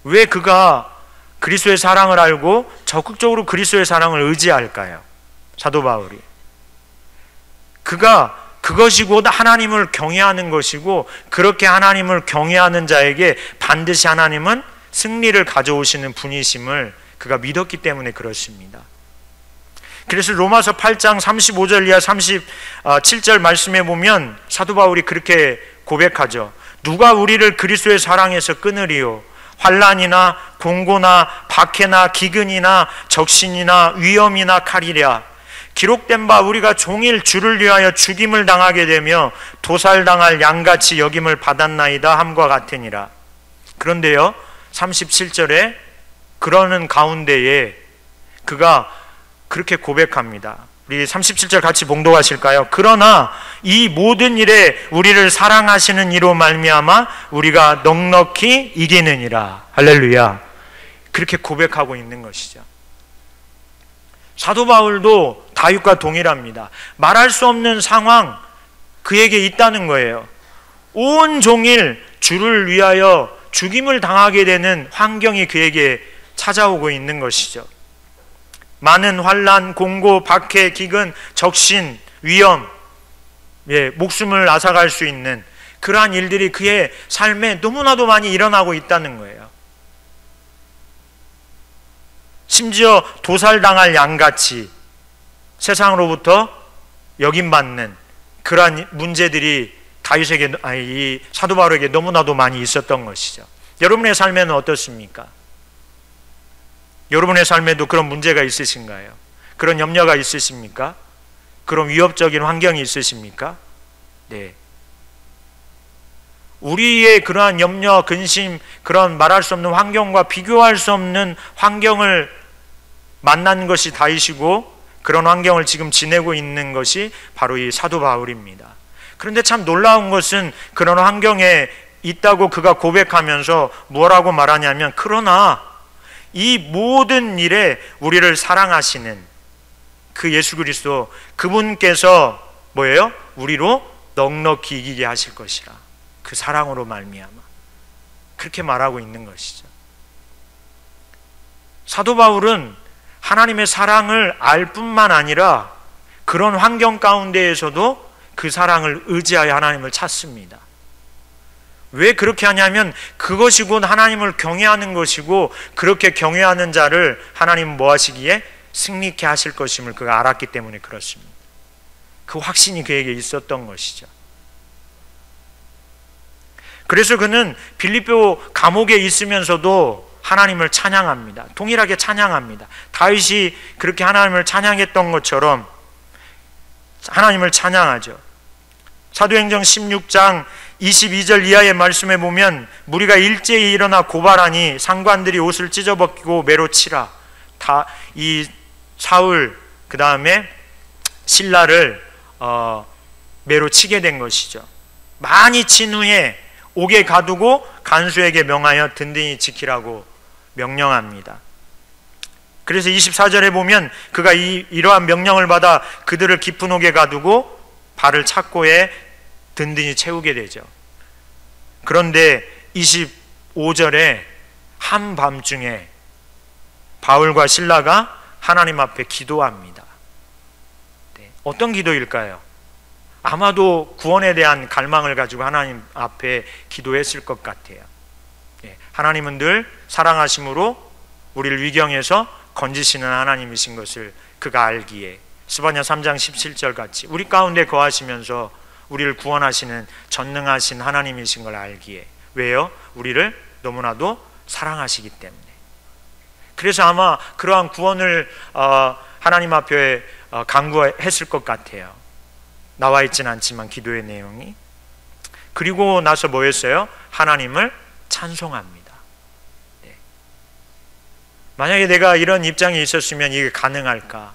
왜 그가 그리스도의 사랑을 알고 적극적으로 그리스도의 사랑을 의지할까요? 사도 바울이. 그가 그것이 곧 하나님을 경외하는 것이고 그렇게 하나님을 경외하는 자에게 반드시 하나님은 승리를 가져오시는 분이심을 그가 믿었기 때문에 그렇습니다. 그래서 로마서 8장 35절 이하 37절 말씀에 보면 사도 바울이 그렇게 고백하죠. 누가 우리를 그리스도의 사랑에서 끊으리요? 환난이나 공고나 박해나 기근이나 적신이나 위험이나 칼이랴. 기록된 바 우리가 종일 주를 위하여 죽임을 당하게 되며 도살당할 양같이 여김을 받았나이다 함과 같으니라. 그런데요 37절에 그러는 가운데에 그가 그렇게 고백합니다. 우리 37절 같이 봉독하실까요? 그러나 이 모든 일에 우리를 사랑하시는 이로 말미암아 우리가 넉넉히 이기느니라. 할렐루야. 그렇게 고백하고 있는 것이죠. 사도 바울도 다윗과 동일합니다. 말할 수 없는 상황 그에게 있다는 거예요. 온종일 주를 위하여 죽임을 당하게 되는 환경이 그에게 찾아오고 있는 것이죠. 많은 환난, 공고, 박해, 기근, 적신, 위험, 목숨을 앗아갈 수 있는 그러한 일들이 그의 삶에 너무나도 많이 일어나고 있다는 거예요. 심지어 도살당할 양같이 세상으로부터 역임받는 그러한 문제들이 다윗에게, 이 사도 바울에게 너무나도 많이 있었던 것이죠. 여러분의 삶에는 어떻습니까? 여러분의 삶에도 그런 문제가 있으신가요? 그런 염려가 있으십니까? 그런 위협적인 환경이 있으십니까? 네. 우리의 그러한 염려, 근심, 그런 말할 수 없는 환경과 비교할 수 없는 환경을 만난 것이 다윗이고 그런 환경을 지금 지내고 있는 것이 바로 이 사도 바울입니다. 그런데 참 놀라운 것은 그런 환경에 있다고 그가 고백하면서 뭐라고 말하냐면, 그러나 이 모든 일에 우리를 사랑하시는 그 예수 그리스도, 그분께서 뭐예요? 우리로 넉넉히 이기게 하실 것이라. 그 사랑으로 말미암아. 그렇게 말하고 있는 것이죠. 사도 바울은 하나님의 사랑을 알 뿐만 아니라 그런 환경 가운데에서도 그 사랑을 의지하여 하나님을 찾습니다. 왜 그렇게 하냐면 그것이 곧 하나님을 경외하는 것이고, 그렇게 경외하는 자를 하나님은 뭐 하시기에? 승리케 하실 것임을 그가 알았기 때문에 그렇습니다. 그 확신이 그에게 있었던 것이죠. 그래서 그는 빌립보 감옥에 있으면서도 하나님을 찬양합니다. 동일하게 찬양합니다. 다윗이 그렇게 하나님을 찬양했던 것처럼 하나님을 찬양하죠. 사도행전 16장 22절 이하의 말씀에 보면, 무리가 일제히 일어나 고발하니 상관들이 옷을 찢어벗기고 매로 치라. 다 이 사울 그 다음에 신라를 매로 치게 된 것이죠. 많이 친 후에 옥에 가두고 간수에게 명하여 든든히 지키라고 명령합니다. 그래서 24절에 보면 그가 이러한 명령을 받아 그들을 깊은 옥에 가두고 발을 착고에 든든히 채우게 되죠. 그런데 25절에 한밤중에 바울과 실라가 하나님 앞에 기도합니다. 어떤 기도일까요? 아마도 구원에 대한 갈망을 가지고 하나님 앞에 기도했을 것 같아요. 하나님은 늘 사랑하심으로 우리를 위경에서 건지시는 하나님이신 것을 그가 알기에, 스바냐 3장 17절 같이 우리 가운데 거하시면서 우리를 구원하시는 전능하신 하나님이신 걸 알기에. 왜요? 우리를 너무나도 사랑하시기 때문에. 그래서 아마 그러한 구원을 하나님 앞에 간구했을 것 같아요. 나와 있진 않지만 기도의 내용이. 그리고 나서 뭐 했어요? 하나님을 찬송합니다. 네. 만약에 내가 이런 입장에 있었으면 이게 가능할까?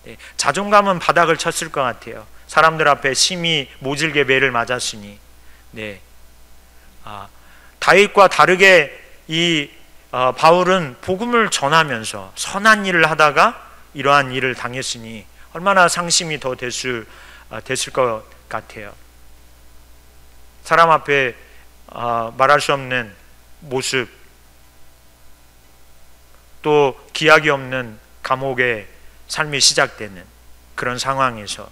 네. 자존감은 바닥을 쳤을 것 같아요. 사람들 앞에 심히 모질게 매를 맞았으니. 네. 다윗과 다르게 이 바울은 복음을 전하면서 선한 일을 하다가 이러한 일을 당했으니 얼마나 상심이 더 됐을 것 같아요. 사람 앞에 말할 수 없는 모습, 또 기약이 없는 감옥의 삶이 시작되는 그런 상황에서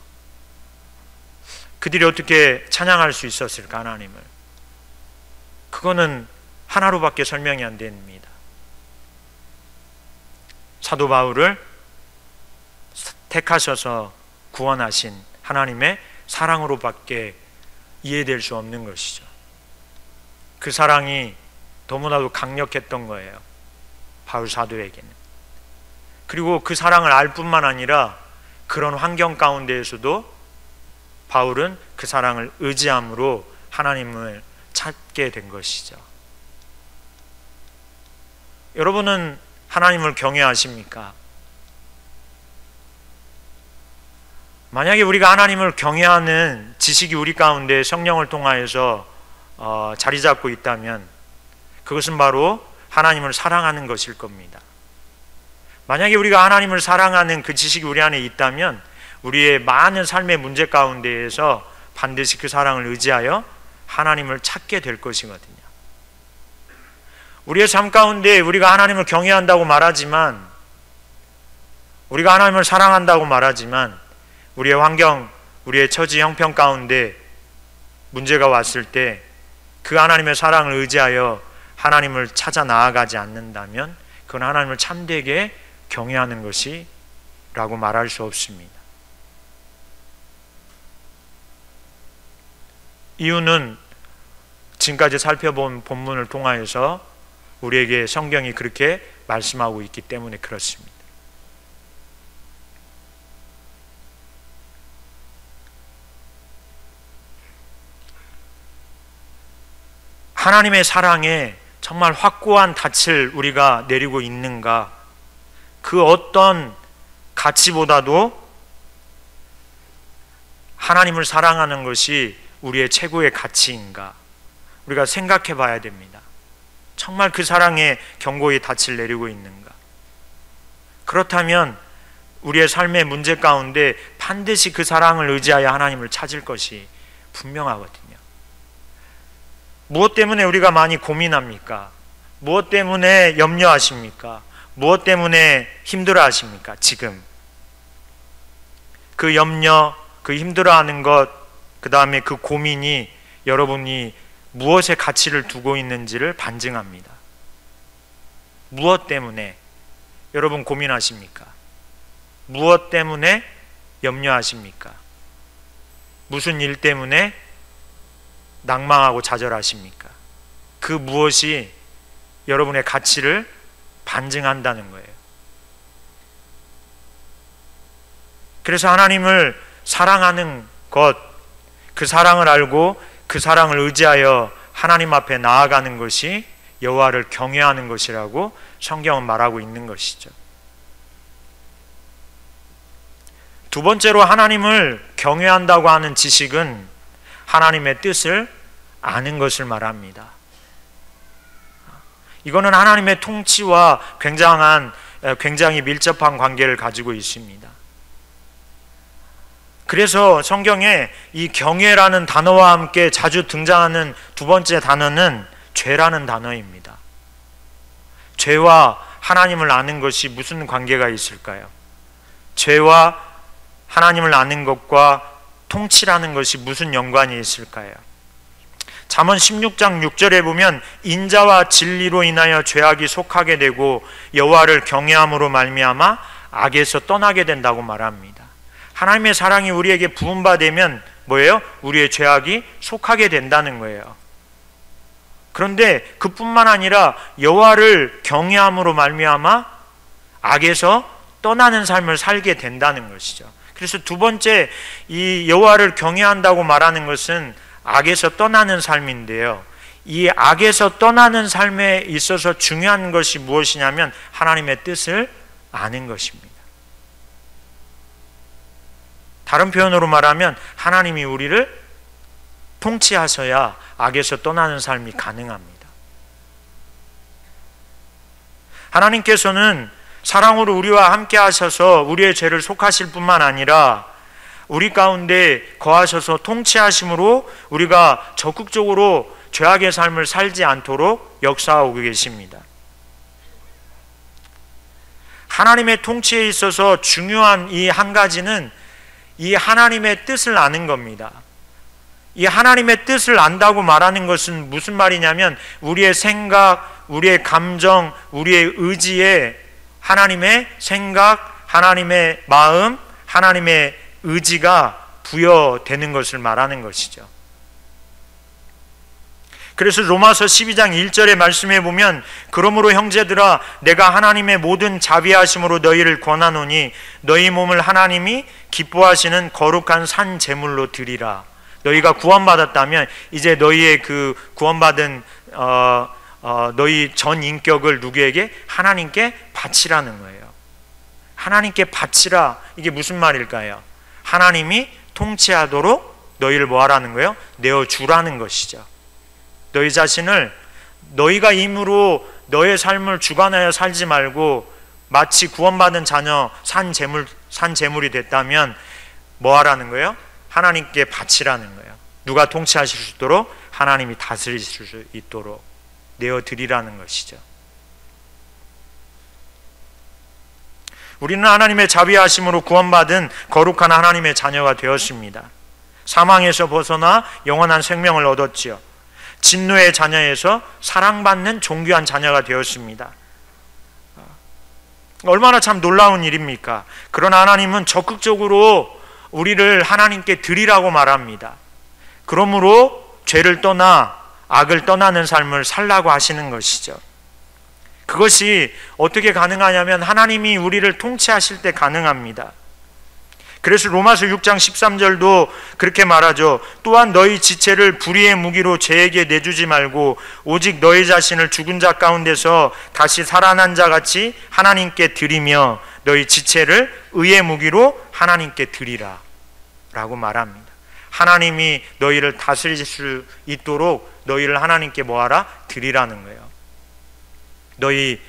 그들이 어떻게 찬양할 수 있었을까, 하나님을? 그거는 하나로밖에 설명이 안 됩니다. 사도 바울을 택하셔서 구원하신 하나님의 사랑으로밖에 이해될 수 없는 것이죠. 그 사랑이 너무나도 강력했던 거예요, 바울 사도에게는. 그리고 그 사랑을 알 뿐만 아니라 그런 환경 가운데에서도 바울은 그 사랑을 의지함으로 하나님을 찾게 된 것이죠. 여러분은 하나님을 경외하십니까? 만약에 우리가 하나님을 경외하는 지식이 우리 가운데 성령을 통하여서 자리 잡고 있다면 그것은 바로 하나님을 사랑하는 것일 겁니다. 만약에 우리가 하나님을 사랑하는 그 지식이 우리 안에 있다면 우리의 많은 삶의 문제 가운데에서 반드시 그 사랑을 의지하여 하나님을 찾게 될 것이거든요. 우리의 삶 가운데 우리가 하나님을 경외한다고 말하지만, 우리가 하나님을 사랑한다고 말하지만, 우리의 환경, 우리의 처지 형편 가운데 문제가 왔을 때 그 하나님의 사랑을 의지하여 하나님을 찾아 나아가지 않는다면 그건 하나님을 참되게 경외하는 것이라고 말할 수 없습니다. 이유는 지금까지 살펴본 본문을 통하여서 우리에게 성경이 그렇게 말씀하고 있기 때문에 그렇습니다. 하나님의 사랑에 정말 확고한 닻을 우리가 내리고 있는가? 그 어떤 가치보다도 하나님을 사랑하는 것이 우리의 최고의 가치인가? 우리가 생각해 봐야 됩니다. 정말 그 사랑에 견고히 닻을 내리고 있는가? 그렇다면 우리의 삶의 문제 가운데 반드시 그 사랑을 의지하여 하나님을 찾을 것이 분명하거든요. 무엇 때문에 우리가 많이 고민합니까? 무엇 때문에 염려하십니까? 무엇 때문에 힘들어하십니까? 지금 그 염려, 그 힘들어하는 것, 그 다음에 그 고민이 여러분이 무엇에 가치를 두고 있는지를 반증합니다. 무엇 때문에 여러분 고민하십니까? 무엇 때문에 염려하십니까? 무슨 일 때문에 낭망하고 좌절하십니까? 그 무엇이 여러분의 가치를 반증한다는 거예요. 그래서 하나님을 사랑하는 것, 그 사랑을 알고 그 사랑을 의지하여 하나님 앞에 나아가는 것이 여호와를 경외하는 것이라고 성경은 말하고 있는 것이죠. 두 번째로 하나님을 경외한다고 하는 지식은 하나님의 뜻을 아는 것을 말합니다. 이거는 하나님의 통치와 굉장히 밀접한 관계를 가지고 있습니다. 그래서 성경에 이 경외라는 단어와 함께 자주 등장하는 두 번째 단어는 죄라는 단어입니다. 죄와 하나님을 아는 것이 무슨 관계가 있을까요? 죄와 하나님을 아는 것과 통치라는 것이 무슨 연관이 있을까요? 잠언 16장 6절에 보면 인자와 진리로 인하여 죄악이 속하게 되고 여호와를 경외함으로 말미암아 악에서 떠나게 된다고 말합니다. 하나님의 사랑이 우리에게 부음받으면 뭐예요? 우리의 죄악이 속하게 된다는 거예요. 그런데 그뿐만 아니라 여호와를 경외함으로 말미암아 악에서 떠나는 삶을 살게 된다는 것이죠. 그래서 두 번째 이 여호와를 경외한다고 말하는 것은 악에서 떠나는 삶인데요. 이 악에서 떠나는 삶에 있어서 중요한 것이 무엇이냐면 하나님의 뜻을 아는 것입니다. 다른 표현으로 말하면 하나님이 우리를 통치하셔야 악에서 떠나는 삶이 가능합니다. 하나님께서는 사랑으로 우리와 함께 하셔서 우리의 죄를 속하실 뿐만 아니라 우리 가운데 거하셔서 통치하심으로 우리가 적극적으로 죄악의 삶을 살지 않도록 역사하고 계십니다. 하나님의 통치에 있어서 중요한 이 한 가지는 이 하나님의 뜻을 아는 겁니다. 이 하나님의 뜻을 안다고 말하는 것은 무슨 말이냐면 우리의 생각, 우리의 감정, 우리의 의지에 하나님의 생각, 하나님의 마음, 하나님의 의지가 부여되는 것을 말하는 것이죠. 그래서 로마서 12장 1절의 말씀에 보면 그러므로 형제들아 내가 하나님의 모든 자비하심으로 너희를 권하노니 너희 몸을 하나님이 기뻐하시는 거룩한 산 제물로 드리라. 너희가 구원받았다면 이제 너희의 그 구원받은 너희 전 인격을 누구에게? 하나님께 바치라는 거예요. 하나님께 바치라. 이게 무슨 말일까요? 하나님이 통치하도록 너희를 뭐 하라는 거예요? 내어주라는 것이죠. 너희 자신을 너희가 힘으로 너의 삶을 주관하여 살지 말고 마치 구원받은 자녀 산 제물이 됐다면 뭐 하라는 거예요? 하나님께 바치라는 거예요. 누가 통치하실 수 있도록? 하나님이 다스리실 수 있도록 내어드리라는 것이죠. 우리는 하나님의 자비하심으로 구원받은 거룩한 하나님의 자녀가 되었습니다. 사망에서 벗어나 영원한 생명을 얻었지요. 진노의 자녀에서 사랑받는 존귀한 자녀가 되었습니다. 얼마나 참 놀라운 일입니까? 그러나 하나님은 적극적으로 우리를 하나님께 드리라고 말합니다. 그러므로 죄를 떠나 악을 떠나는 삶을 살라고 하시는 것이죠. 그것이 어떻게 가능하냐면 하나님이 우리를 통치하실 때 가능합니다. 그래서 로마서 6장 13절도 그렇게 말하죠. 또한 너희 지체를 불의의 무기로 죄에게 내주지 말고 오직 너희 자신을 죽은 자 가운데서 다시 살아난 자 같이 하나님께 드리며 너희 지체를 의의 무기로 하나님께 드리라 라고 말합니다. 하나님이 너희를 다스릴 수 있도록 너희를 하나님께 뭐하라? 드리라는 거예요. 너희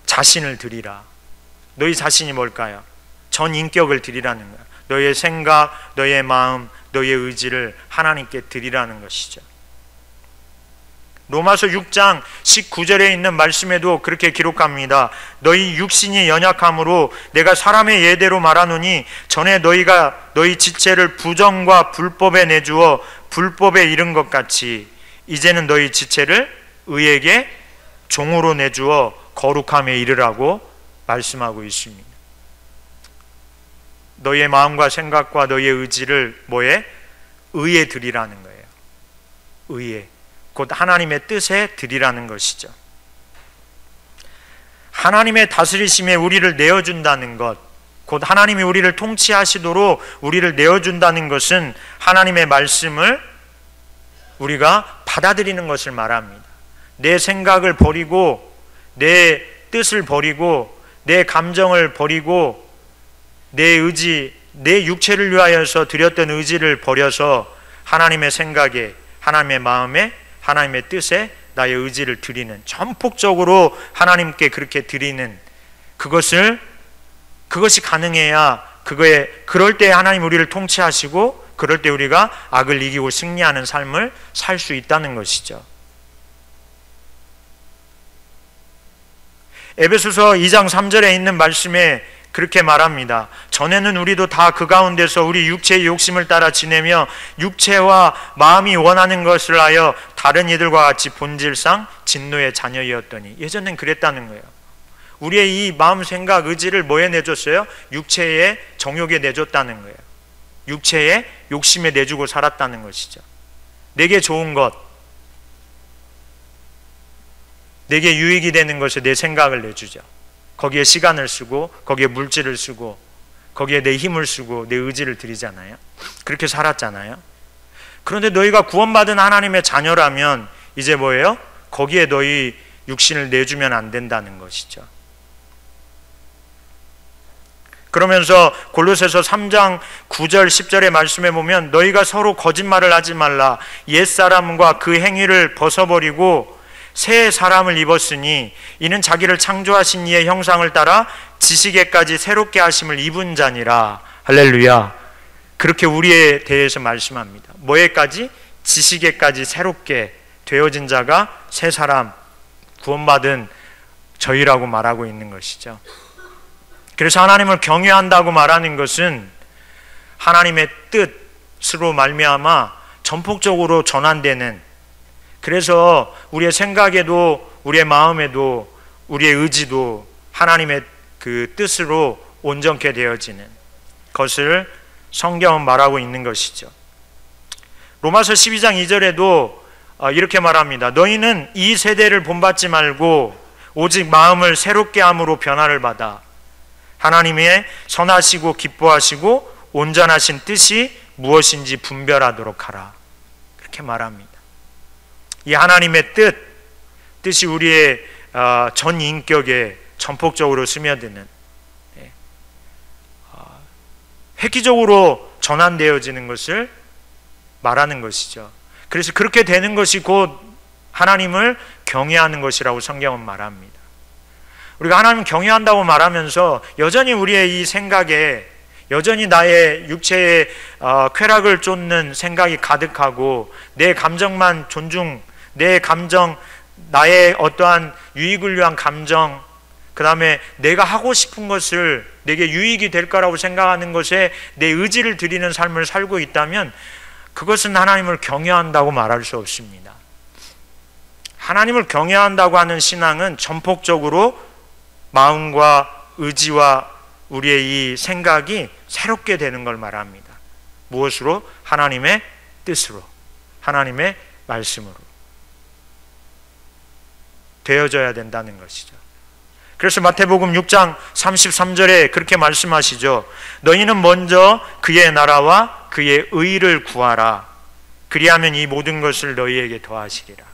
자신을 드리라. 너희 자신이 뭘까요? 전 인격을 드리라는 거예요. 너희의 생각, 너희의 마음, 너희의 의지를 하나님께 드리라는 것이죠. 로마서 6장 19절에 있는 말씀에도 그렇게 기록합니다. 너희 육신이 연약함으로 내가 사람의 예대로 말하노니 전에 너희가 너희 지체를 부정과 불법에 내주어 불법에 이른 것 같이 이제는 너희 지체를 의에게 종으로 내주어 거룩함에 이르라고 말씀하고 있습니다. 너희의 마음과 생각과 너희의 의지를 뭐에? 의에 드리라는 거예요. 의에. 곧 하나님의 뜻에 드리라는 것이죠. 하나님의 다스리심에 우리를 내어준다는 것, 곧 하나님이 우리를 통치하시도록 우리를 내어준다는 것은 하나님의 말씀을 우리가 받아들이는 것을 말합니다. 내 생각을 버리고 내 뜻을 버리고 내 감정을 버리고 내 의지, 내 육체를 위하여서 드렸던 의지를 버려서 하나님의 생각에, 하나님의 마음에, 하나님의 뜻에 나의 의지를 드리는, 전폭적으로 하나님께 그렇게 드리는 그것이 가능해야 그럴 때 하나님 우리를 통치하시고 그럴 때 우리가 악을 이기고 승리하는 삶을 살 수 있다는 것이죠. 에베소서 2장 3절에 있는 말씀에 그렇게 말합니다. 전에는 우리도 다 그 가운데서 우리 육체의 욕심을 따라 지내며 육체와 마음이 원하는 것을 하여 다른 이들과 같이 본질상 진노의 자녀이었더니, 예전엔 그랬다는 거예요. 우리의 이 마음, 생각, 의지를 뭐에 내줬어요? 육체의 정욕에 내줬다는 거예요. 육체의 욕심에 내주고 살았다는 것이죠. 내게 좋은 것, 내게 유익이 되는 것에 내 생각을 내주죠. 거기에 시간을 쓰고 거기에 물질을 쓰고 거기에 내 힘을 쓰고 내 의지를 드리잖아요. 그렇게 살았잖아요. 그런데 너희가 구원받은 하나님의 자녀라면 이제 뭐예요? 거기에 너희 육신을 내주면 안 된다는 것이죠. 그러면서 골로새서 3장 9절 10절의 말씀에 보면 너희가 서로 거짓말을 하지 말라. 옛사람과 그 행위를 벗어버리고 새 사람을 입었으니 이는 자기를 창조하신 이의 형상을 따라 지식에까지 새롭게 하심을 입은 자니라. 할렐루야. 그렇게 우리에 대해서 말씀합니다. 뭐에까지? 지식에까지 새롭게 되어진 자가 새 사람, 구원받은 저희라고 말하고 있는 것이죠. 그래서 하나님을 경외한다고 말하는 것은 하나님의 뜻으로 말미암아 전폭적으로 전환되는, 그래서 우리의 생각에도 우리의 마음에도 우리의 의지도 하나님의 그 뜻으로 온전케 되어지는 것을 성경은 말하고 있는 것이죠. 로마서 12장 2절에도 이렇게 말합니다. 너희는 이 세대를 본받지 말고 오직 마음을 새롭게 함으로 변화를 받아 하나님의 선하시고 기뻐하시고 온전하신 뜻이 무엇인지 분별하도록 하라. 그렇게 말합니다. 이 하나님의 뜻이 우리의 전 인격에 전폭적으로 스며드는, 획기적으로 전환되어지는 것을 말하는 것이죠. 그래서 그렇게 되는 것이 곧 하나님을 경외하는 것이라고 성경은 말합니다. 우리가 하나님을 경외한다고 말하면서 여전히 우리의 이 생각에, 여전히 나의 육체의 쾌락을 쫓는 생각이 가득하고 내 감정만 내 감정, 나의 어떠한 유익을 위한 감정, 그 다음에 내가 하고 싶은 것을 내게 유익이 될 거라고 생각하는 것에 내 의지를 드리는 삶을 살고 있다면 그것은 하나님을 경외한다고 말할 수 없습니다. 하나님을 경외한다고 하는 신앙은 전폭적으로 마음과 의지와 우리의 이 생각이 새롭게 되는 걸 말합니다. 무엇으로? 하나님의 뜻으로, 하나님의 말씀으로 되어져야 된다는 것이죠. 그래서 마태복음 6장 33절에 그렇게 말씀하시죠. 너희는 먼저 그의 나라와 그의 의를 구하라. 그리하면 이 모든 것을 너희에게 더하시리라.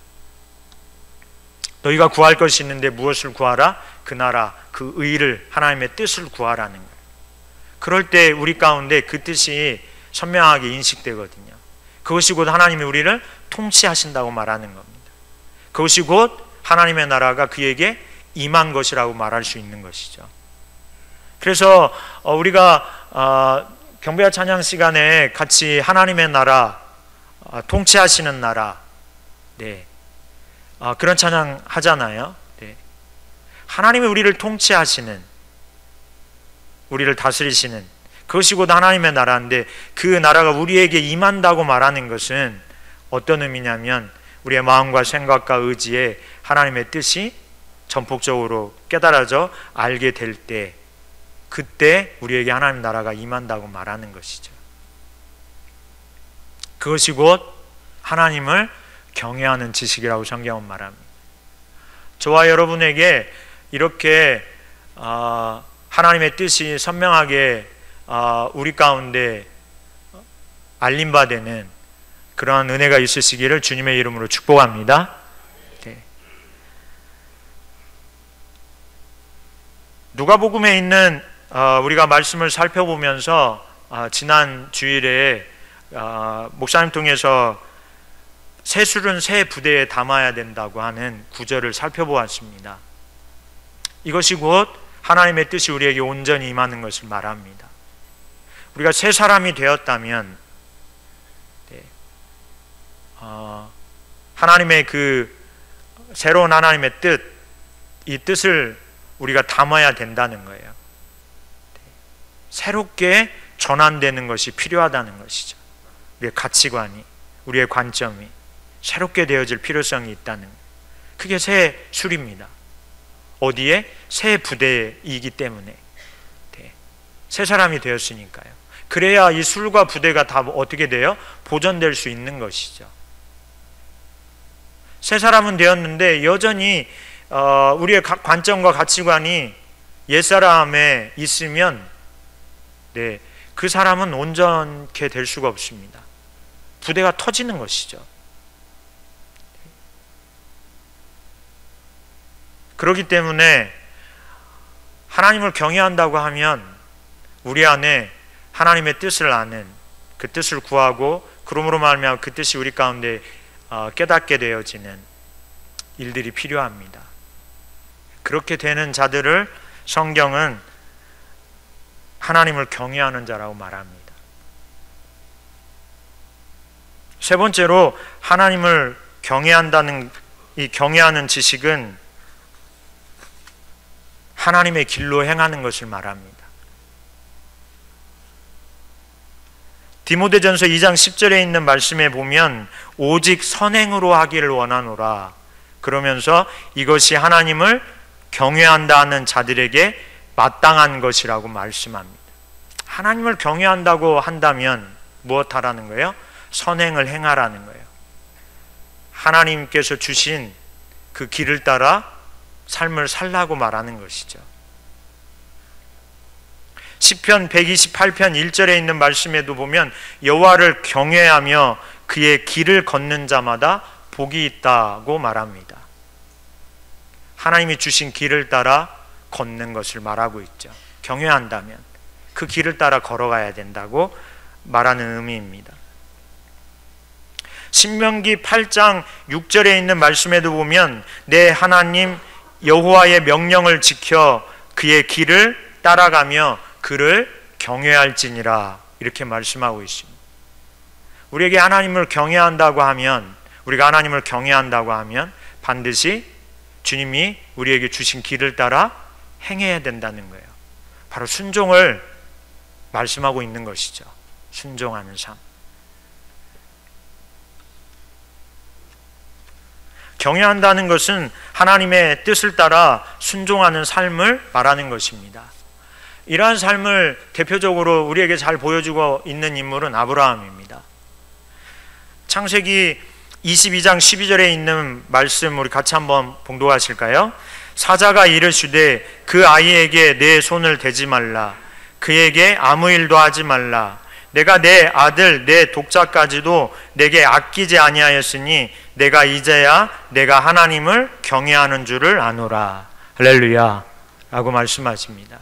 너희가 구할 것이 있는데 무엇을 구하라? 그 나라, 그 의를, 하나님의 뜻을 구하라는 거예요. 그럴 때 우리 가운데 그 뜻이 선명하게 인식되거든요. 그것이 곧 하나님이 우리를 통치하신다고 말하는 겁니다. 그것이 곧 하나님의 나라가 그에게 임한 것이라고 말할 수 있는 것이죠. 그래서 우리가 경배와 찬양 시간에 같이 하나님의 나라, 통치하시는 나라, 네, 그런 찬양 하잖아요. 네. 하나님이 우리를 통치하시는, 우리를 다스리시는 그것이 곧 하나님의 나라인데, 그 나라가 우리에게 임한다고 말하는 것은 어떤 의미냐면, 우리의 마음과 생각과 의지에 하나님의 뜻이 전폭적으로 깨달아져 알게 될 때, 그때 우리에게 하나님 나라가 임한다고 말하는 것이죠. 그것이 곧 하나님을 경외하는 지식이라고 성경은 말합니다. 저와 여러분에게 이렇게 하나님의 뜻이 선명하게 우리 가운데 알림받는 그러한 은혜가 있으시기를 주님의 이름으로 축복합니다. 네. 누가복음에 있는 우리가 말씀을 살펴보면서 지난 주일에 목사님 통해서 새 술은 새 부대에 담아야 된다고 하는 구절을 살펴보았습니다. 이것이 곧 하나님의 뜻이 우리에게 온전히 임하는 것을 말합니다. 우리가 새 사람이 되었다면 하나님의 그 새로운 하나님의 뜻, 이 뜻을 우리가 담아야 된다는 거예요. 새롭게 전환되는 것이 필요하다는 것이죠. 우리의 가치관이, 우리의 관점이 새롭게 되어질 필요성이 있다는 거예요. 그게 새 술입니다. 어디에? 새 부대이기 때문에. 새 사람이 되었으니까요. 그래야 이 술과 부대가 다 어떻게 돼요? 보존될 수 있는 것이죠. 새 사람은 되었는데 여전히 우리의 관점과 가치관이 옛사람에 있으면 그 사람은 온전케 될 수가 없습니다. 부대가 터지는 것이죠. 그렇기 때문에 하나님을 경외한다고 하면 우리 안에 하나님의 뜻을 아는, 그 뜻을 구하고 그러므로 말미암아 그 뜻이 우리 가운데 깨닫게 되어지는 일들이 필요합니다. 그렇게 되는 자들을 성경은 하나님을 경외하는 자라고 말합니다. 세 번째로 하나님을 경외한다는 이 경외하는 지식은 하나님의 길로 행하는 것을 말합니다. 디모데전서 2장 10절에 있는 말씀에 보면 오직 선행으로 하기를 원하노라 그러면서 이것이 하나님을 경외한다 하는 자들에게 마땅한 것이라고 말씀합니다. 하나님을 경외한다고 한다면 무엇 하라는 거예요? 선행을 행하라는 거예요. 하나님께서 주신 그 길을 따라 삶을 살라고 말하는 것이죠. 시편 128편 1절에 있는 말씀에도 보면 여호와를 경외하며 그의 길을 걷는 자마다 복이 있다고 말합니다. 하나님이 주신 길을 따라 걷는 것을 말하고 있죠. 경외한다면 그 길을 따라 걸어가야 된다고 말하는 의미입니다. 신명기 8장 6절에 있는 말씀에도 보면 내 하나님 여호와의 명령을 지켜 그의 길을 따라가며 그를 경외할지니라 이렇게 말씀하고 있습니다. 우리에게 하나님을 경외한다고 하면, 우리가 하나님을 경외한다고 하면 반드시 주님이 우리에게 주신 길을 따라 행해야 된다는 거예요. 바로 순종을 말씀하고 있는 것이죠. 순종하는 삶. 경외한다는 것은 하나님의 뜻을 따라 순종하는 삶을 말하는 것입니다. 이러한 삶을 대표적으로 우리에게 잘 보여주고 있는 인물은 아브라함입니다. 창세기 22장 12절에 있는 말씀 우리 같이 한번 봉독하실까요? 사자가 이르시되 그 아이에게 내 손을 대지 말라. 그에게 아무 일도 하지 말라. 내가 내 아들 내 독자까지도 내게 아끼지 아니하였으니 내가 이제야 내가 하나님을 경외하는 줄을 아노라. 할렐루야 라고 말씀하십니다.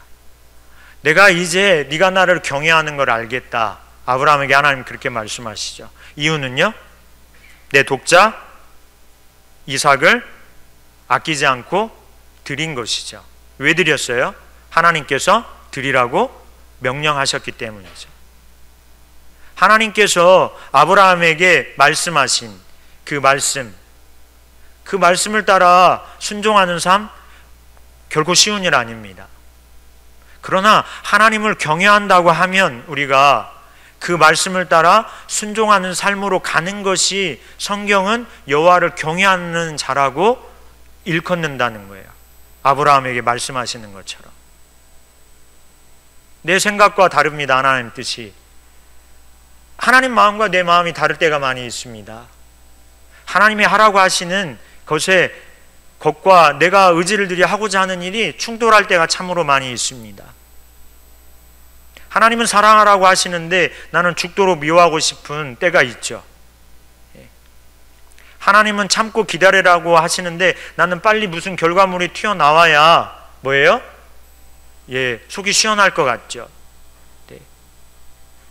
내가 이제 네가 나를 경외하는 걸 알겠다. 아브라함에게 하나님 그렇게 말씀하시죠. 이유는요, 내 독자 이삭을 아끼지 않고 드린 것이죠. 왜 드렸어요? 하나님께서 드리라고 명령하셨기 때문이죠. 하나님께서 아브라함에게 말씀하신 그 말씀을 따라 순종하는 삶 결코 쉬운 일 아닙니다. 그러나 하나님을 경외한다고 하면 우리가 그 말씀을 따라 순종하는 삶으로 가는 것이 성경은 여호와를 경외하는 자라고 일컫는다는 거예요. 아브라함에게 말씀하시는 것처럼. 내 생각과 다릅니다. 하나님 뜻이. 하나님 마음과 내 마음이 다를 때가 많이 있습니다. 하나님이 하라고 하시는 것과 내가 의지를 들여 하고자 하는 일이 충돌할 때가 참으로 많이 있습니다. 하나님은 사랑하라고 하시는데 나는 죽도록 미워하고 싶은 때가 있죠. 하나님은 참고 기다리라고 하시는데 나는 빨리 무슨 결과물이 튀어나와야 뭐예요? 속이 시원할 것 같죠.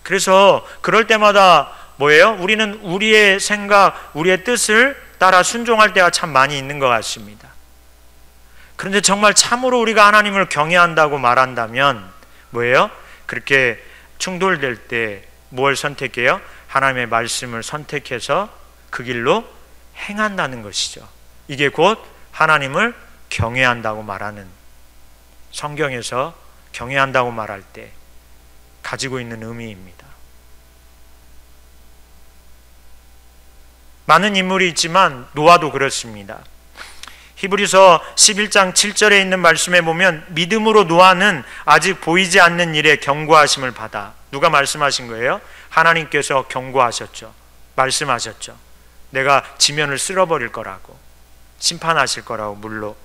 그래서 그럴 때마다 뭐예요? 우리는 우리의 생각, 우리의 뜻을 따라 순종할 때가 참 많이 있는 것 같습니다. 그런데 정말 참으로 우리가 하나님을 경외한다고 말한다면 뭐예요? 그렇게 충돌될 때 뭘 선택해요? 하나님의 말씀을 선택해서 그 길로 행한다는 것이죠. 이게 곧 하나님을 경외한다고 말하는, 성경에서 경외한다고 말할 때 가지고 있는 의미입니다. 많은 인물이 있지만 노아도 그렇습니다. 히브리서 11장 7절에 있는 말씀에 보면 믿음으로 노아는 아직 보이지 않는 일에 경고하심을 받아. 누가 말씀하신 거예요? 하나님께서 경고하셨죠. 말씀하셨죠. 내가 지면을 쓸어버릴 거라고, 심판하실 거라고, 물로.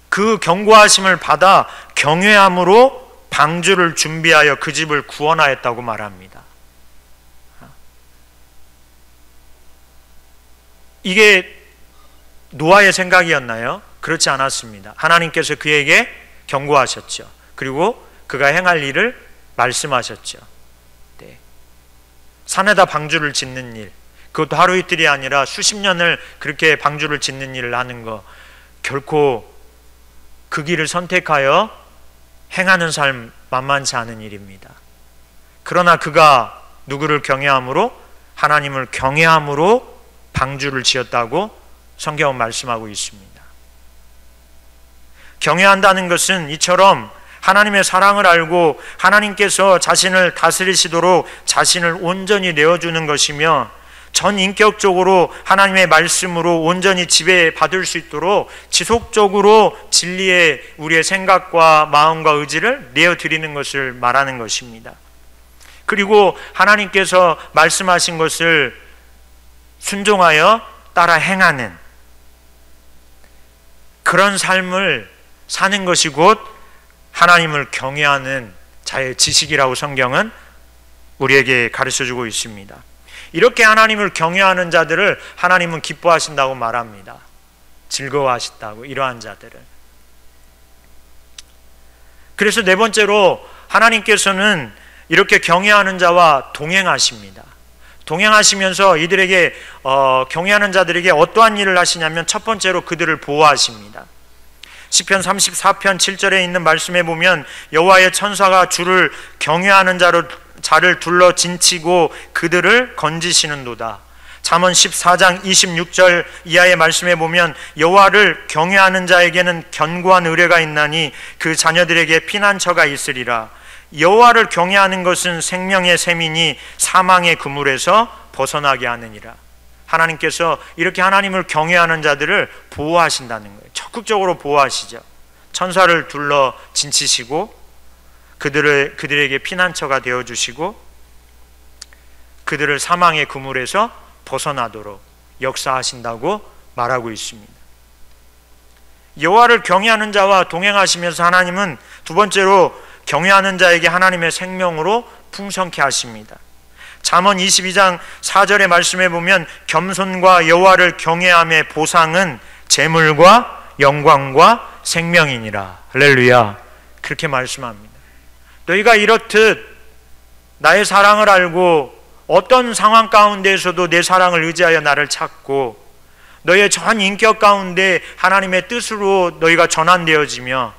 그 경고하심을 받아 경외함으로 방주를 준비하여 그 집을 구원하였다고 말합니다. 이게 노아의 생각이었나요? 그렇지 않았습니다. 하나님께서 그에게 경고하셨죠. 그리고 그가 행할 일을 말씀하셨죠. 네. 산에다 방주를 짓는 일, 그것도 하루 이틀이 아니라 수십 년을 그렇게 방주를 짓는 일을 하는 거, 결코 그 길을 선택하여 행하는 삶 만만치 않은 일입니다. 그러나 그가 누구를 경외함으로? 하나님을 경외함으로 방주를 지었다고 성경은 말씀하고 있습니다. 경외한다는 것은 이처럼 하나님의 사랑을 알고 하나님께서 자신을 다스리시도록 자신을 온전히 내어주는 것이며 전 인격적으로 하나님의 말씀으로 온전히 지배받을 수 있도록 지속적으로 진리에 우리의 생각과 마음과 의지를 내어드리는 것을 말하는 것입니다. 그리고 하나님께서 말씀하신 것을 순종하여 따라 행하는 그런 삶을 사는 것이 곧 하나님을 경외하는 자의 지식이라고 성경은 우리에게 가르쳐주고 있습니다. 이렇게 하나님을 경외하는 자들을 하나님은 기뻐하신다고 말합니다. 즐거워하신다고, 이러한 자들을. 그래서 네 번째로 하나님께서는 이렇게 경외하는 자와 동행하십니다. 동행하시면서 이들에게 경외하는 자들에게 어떠한 일을 하시냐면 첫 번째로 그들을 보호하십니다. 시편 34편 7절에 있는 말씀에 보면 여호와의 천사가 주를 경외하는 자를 둘러 진치고 그들을 건지시는도다. 잠언 14장 26절 이하의 말씀에 보면 여호와를 경외하는 자에게는 견고한 의뢰가 있나니 그 자녀들에게 피난처가 있으리라. 여호와를 경외하는 것은 생명의 샘이니 사망의 그물에서 벗어나게 하느니라. 하나님께서 이렇게 하나님을 경외하는 자들을 보호하신다는 거예요. 적극적으로 보호하시죠. 천사를 둘러 진치시고 그들에게 피난처가 되어주시고 그들을 사망의 그물에서 벗어나도록 역사하신다고 말하고 있습니다. 여호와를 경외하는 자와 동행하시면서 하나님은 두 번째로 경외하는 자에게 하나님의 생명으로 풍성케 하십니다. 잠언 22장 4절의 말씀에 보면 겸손과 여호와를 경외함의 보상은 재물과 영광과 생명이니라. 할렐루야. 그렇게 말씀합니다. 너희가 이렇듯 나의 사랑을 알고 어떤 상황 가운데에서도 내 사랑을 의지하여 나를 찾고 너의 전 인격 가운데 하나님의 뜻으로 너희가 전환되어지며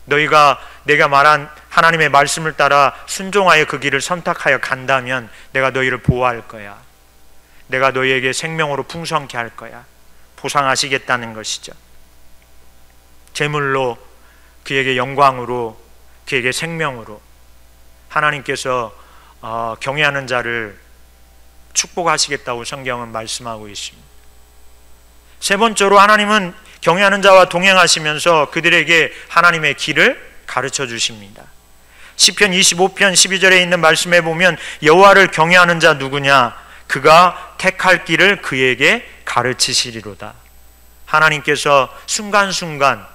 너희가 내가 말한 하나님의 말씀을 따라 순종하여 그 길을 선택하여 간다면 내가 너희를 보호할 거야. 내가 너희에게 생명으로 풍성케 할 거야. 보상하시겠다는 것이죠. 제물로, 그에게 영광으로, 그에게 생명으로 하나님께서 경외하는 자를 축복하시겠다고 성경은 말씀하고 있습니다. 세 번째로 하나님은 경외하는 자와 동행하시면서 그들에게 하나님의 길을 가르쳐 주십니다. 시편 25편 12절에 있는 말씀에 보면 여호와를 경외하는 자 누구냐? 그가 택할 길을 그에게 가르치시리로다. 하나님께서 순간순간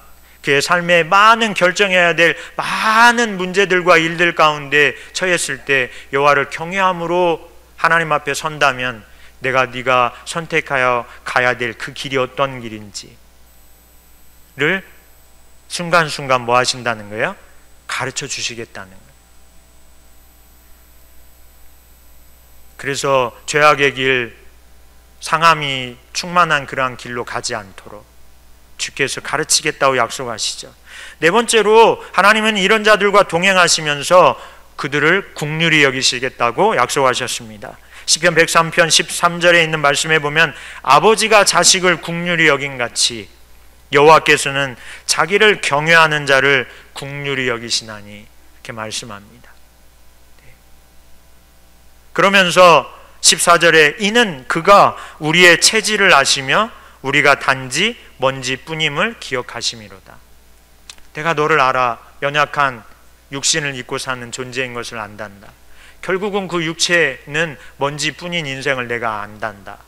그의 삶에 많은 결정해야 될 많은 문제들과 일들 가운데 처했을 때 여호와를 경외함으로 하나님 앞에 선다면 네가 선택하여 가야 될 그 길이 어떤 길인지를 순간순간 뭐 하신다는 거예요? 가르쳐 주시겠다는 거예요. 그래서 죄악의 길, 상함이 충만한 그러한 길로 가지 않도록 주께서 가르치겠다고 약속하시죠. 네 번째로 하나님은 이런 자들과 동행하시면서 그들을 긍휼히 여기시겠다고 약속하셨습니다. 시편 103편 13절에 있는 말씀에 보면 아버지가 자식을 긍휼히 여긴 같이 여호와께서는 자기를 경외하는 자를 긍휼히 여기시나니 이렇게 말씀합니다. 그러면서 14절에 이는 그가 우리의 체질을 아시며 우리가 단지 먼지뿐임을 기억하심이로다. 내가 너를 알아. 연약한 육신을 입고 사는 존재인 것을 안단다. 결국은 그 육체는 먼지뿐인 인생을 내가 안단다.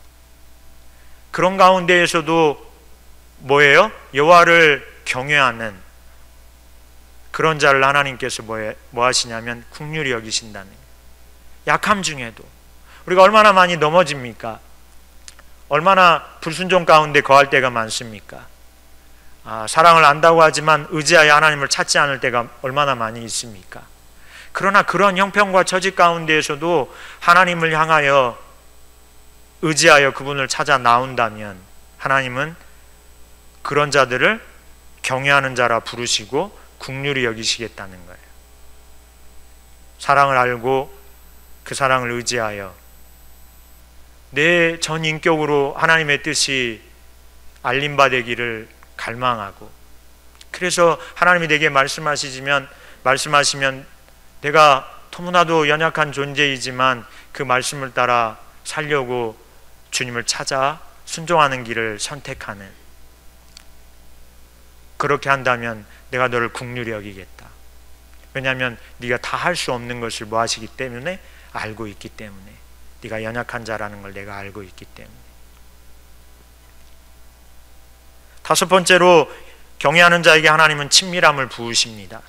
그런 가운데에서도 뭐예요? 여호와를 경외하는 그런 자를 하나님께서 뭐 하시냐면 긍휼히 여기신다는 거예요. 약함 중에도 우리가 얼마나 많이 넘어집니까? 얼마나 불순종 가운데 거할 때가 많습니까? 사랑을 안다고 하지만 의지하여 하나님을 찾지 않을 때가 얼마나 많이 있습니까? 그러나 그런 형편과 처지 가운데에서도 하나님을 향하여 의지하여 그분을 찾아 나온다면 하나님은 그런 자들을 경외하는 자라 부르시고 긍휼히 여기시겠다는 거예요. 사랑을 알고 그 사랑을 의지하여 내 전 인격으로 하나님의 뜻이 알림받기를 갈망하고, 그래서 하나님이 내게 말씀하시면 내가 너무나도 연약한 존재이지만 그 말씀을 따라 살려고 주님을 찾아 순종하는 길을 선택하는, 그렇게 한다면 내가 너를 긍휼히 여기겠다. 왜냐하면 네가 다 할 수 없는 것을 뭐 하시기 때문에? 알고 있기 때문에. 네가 연약한 자라는 걸 내가 알고 있기 때문에. 다섯 번째로 경외하는 자에게 하나님은 친밀함을 부으십니다.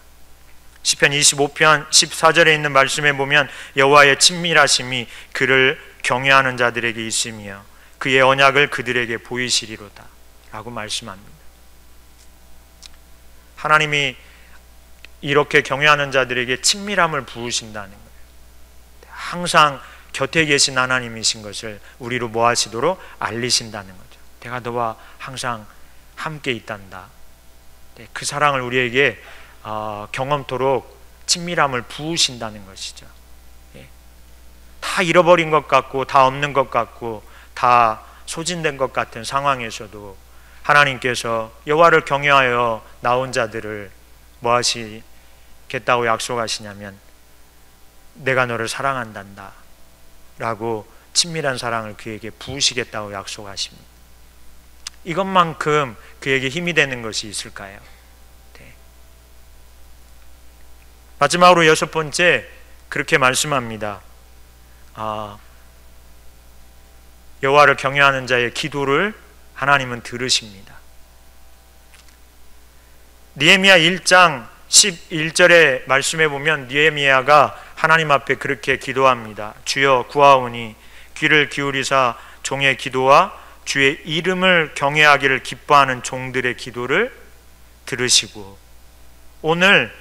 시편 25편 14절에 있는 말씀에 보면 여호와의 친밀하심이 그를 경외하는 자들에게 있으며 그의 언약을 그들에게 보이시리로다 라고 말씀합니다. 하나님이 이렇게 경외하는 자들에게 친밀함을 부으신다는 거예요. 항상 곁에 계신 하나님이신 것을 우리로 뭐 하시도록 알리신다는 거죠. 내가 너와 항상 함께 있단다. 그 사랑을 우리에게 경험토록 친밀함을 부으신다는 것이죠. 다 잃어버린 것 같고 다 없는 것 같고 다 소진된 것 같은 상황에서도 하나님께서 여호와를 경외하여 나온 자들을 뭐 하시겠다고 약속하시냐면 내가 너를 사랑한단다 라고 친밀한 사랑을 그에게 부으시겠다고 약속하십니다. 이것만큼 그에게 힘이 되는 것이 있을까요? 네. 마지막으로 여섯 번째, 그렇게 말씀합니다. 여호와를 경외하는 자의 기도를 하나님은 들으십니다. 느헤미야 1장 11절의 말씀에 보면 느헤미야가 하나님 앞에 그렇게 기도합니다. 주여 구하오니 귀를 기울이사 종의 기도와 주의 이름을 경외하기를 기뻐하는 종들의 기도를 들으시고 오늘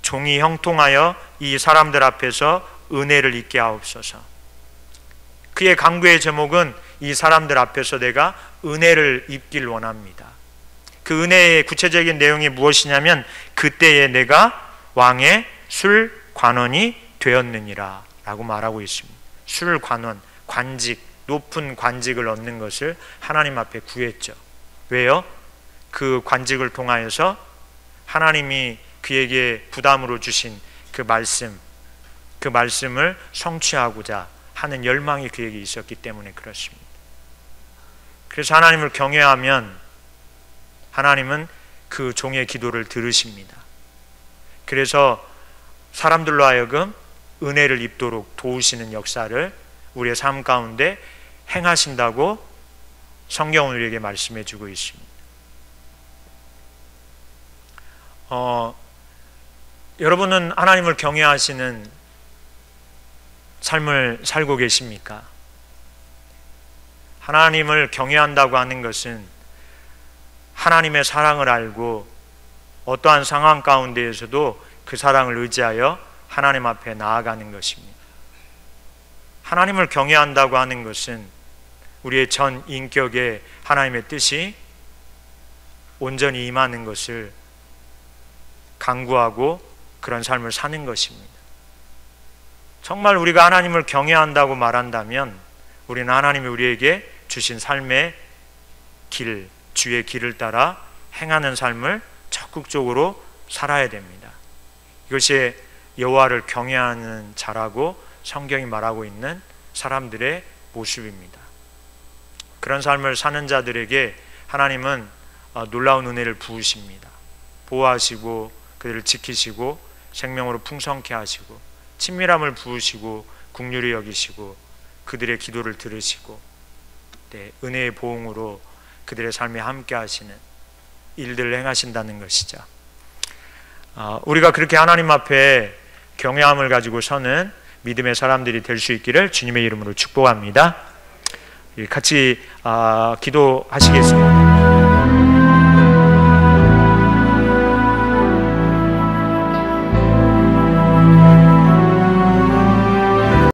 종이 형통하여 이 사람들 앞에서 은혜를 입게 하옵소서. 그의 간구의 제목은 이 사람들 앞에서 내가 은혜를 입길 원합니다. 그 은혜의 구체적인 내용이 무엇이냐면 그때에 내가 왕의 술 관원이 되었느니라 라고 말하고 있습니다. 술 관원, 관직, 높은 관직을 얻는 것을 하나님 앞에 구했죠. 왜요? 그 관직을 통하여서 하나님이 그에게 부담으로 주신 그 말씀을 성취하고자 하는 열망이 그에게 있었기 때문에 그렇습니다. 그래서 하나님을 경외하면 하나님은 그 종의 기도를 들으십니다. 그래서 사람들로 하여금 은혜를 입도록 도우시는 역사를 우리의 삶 가운데 행하신다고 성경은 우리에게 말씀해 주고 있습니다. 여러분은 하나님을 경외하시는 삶을 살고 계십니까? 하나님을 경외한다고 하는 것은 하나님의 사랑을 알고 어떠한 상황 가운데에서도 그 사랑을 의지하여 하나님 앞에 나아가는 것입니다. 하나님을 경외한다고 하는 것은 우리의 전 인격에 하나님의 뜻이 온전히 임하는 것을 간구하고 그런 삶을 사는 것입니다. 정말 우리가 하나님을 경외한다고 말한다면 우리는 하나님이 우리에게 주신 삶의 길, 주의 길을 따라 행하는 삶을 적극적으로 살아야 됩니다. 이것이 여호와를 경외하는 자라고 성경이 말하고 있는 사람들의 모습입니다. 그런 삶을 사는 자들에게 하나님은 놀라운 은혜를 부으십니다. 보호하시고 그들을 지키시고 생명으로 풍성케 하시고 친밀함을 부으시고 긍휼히 여기시고 그들의 기도를 들으시고 은혜의 보응으로 그들의 삶에 함께 하시는 일들을 행하신다는 것이죠. 우리가 그렇게 하나님 앞에 경외함을 가지고 서는 믿음의 사람들이 될 수 있기를 주님의 이름으로 축복합니다. 같이 기도하시겠습니다.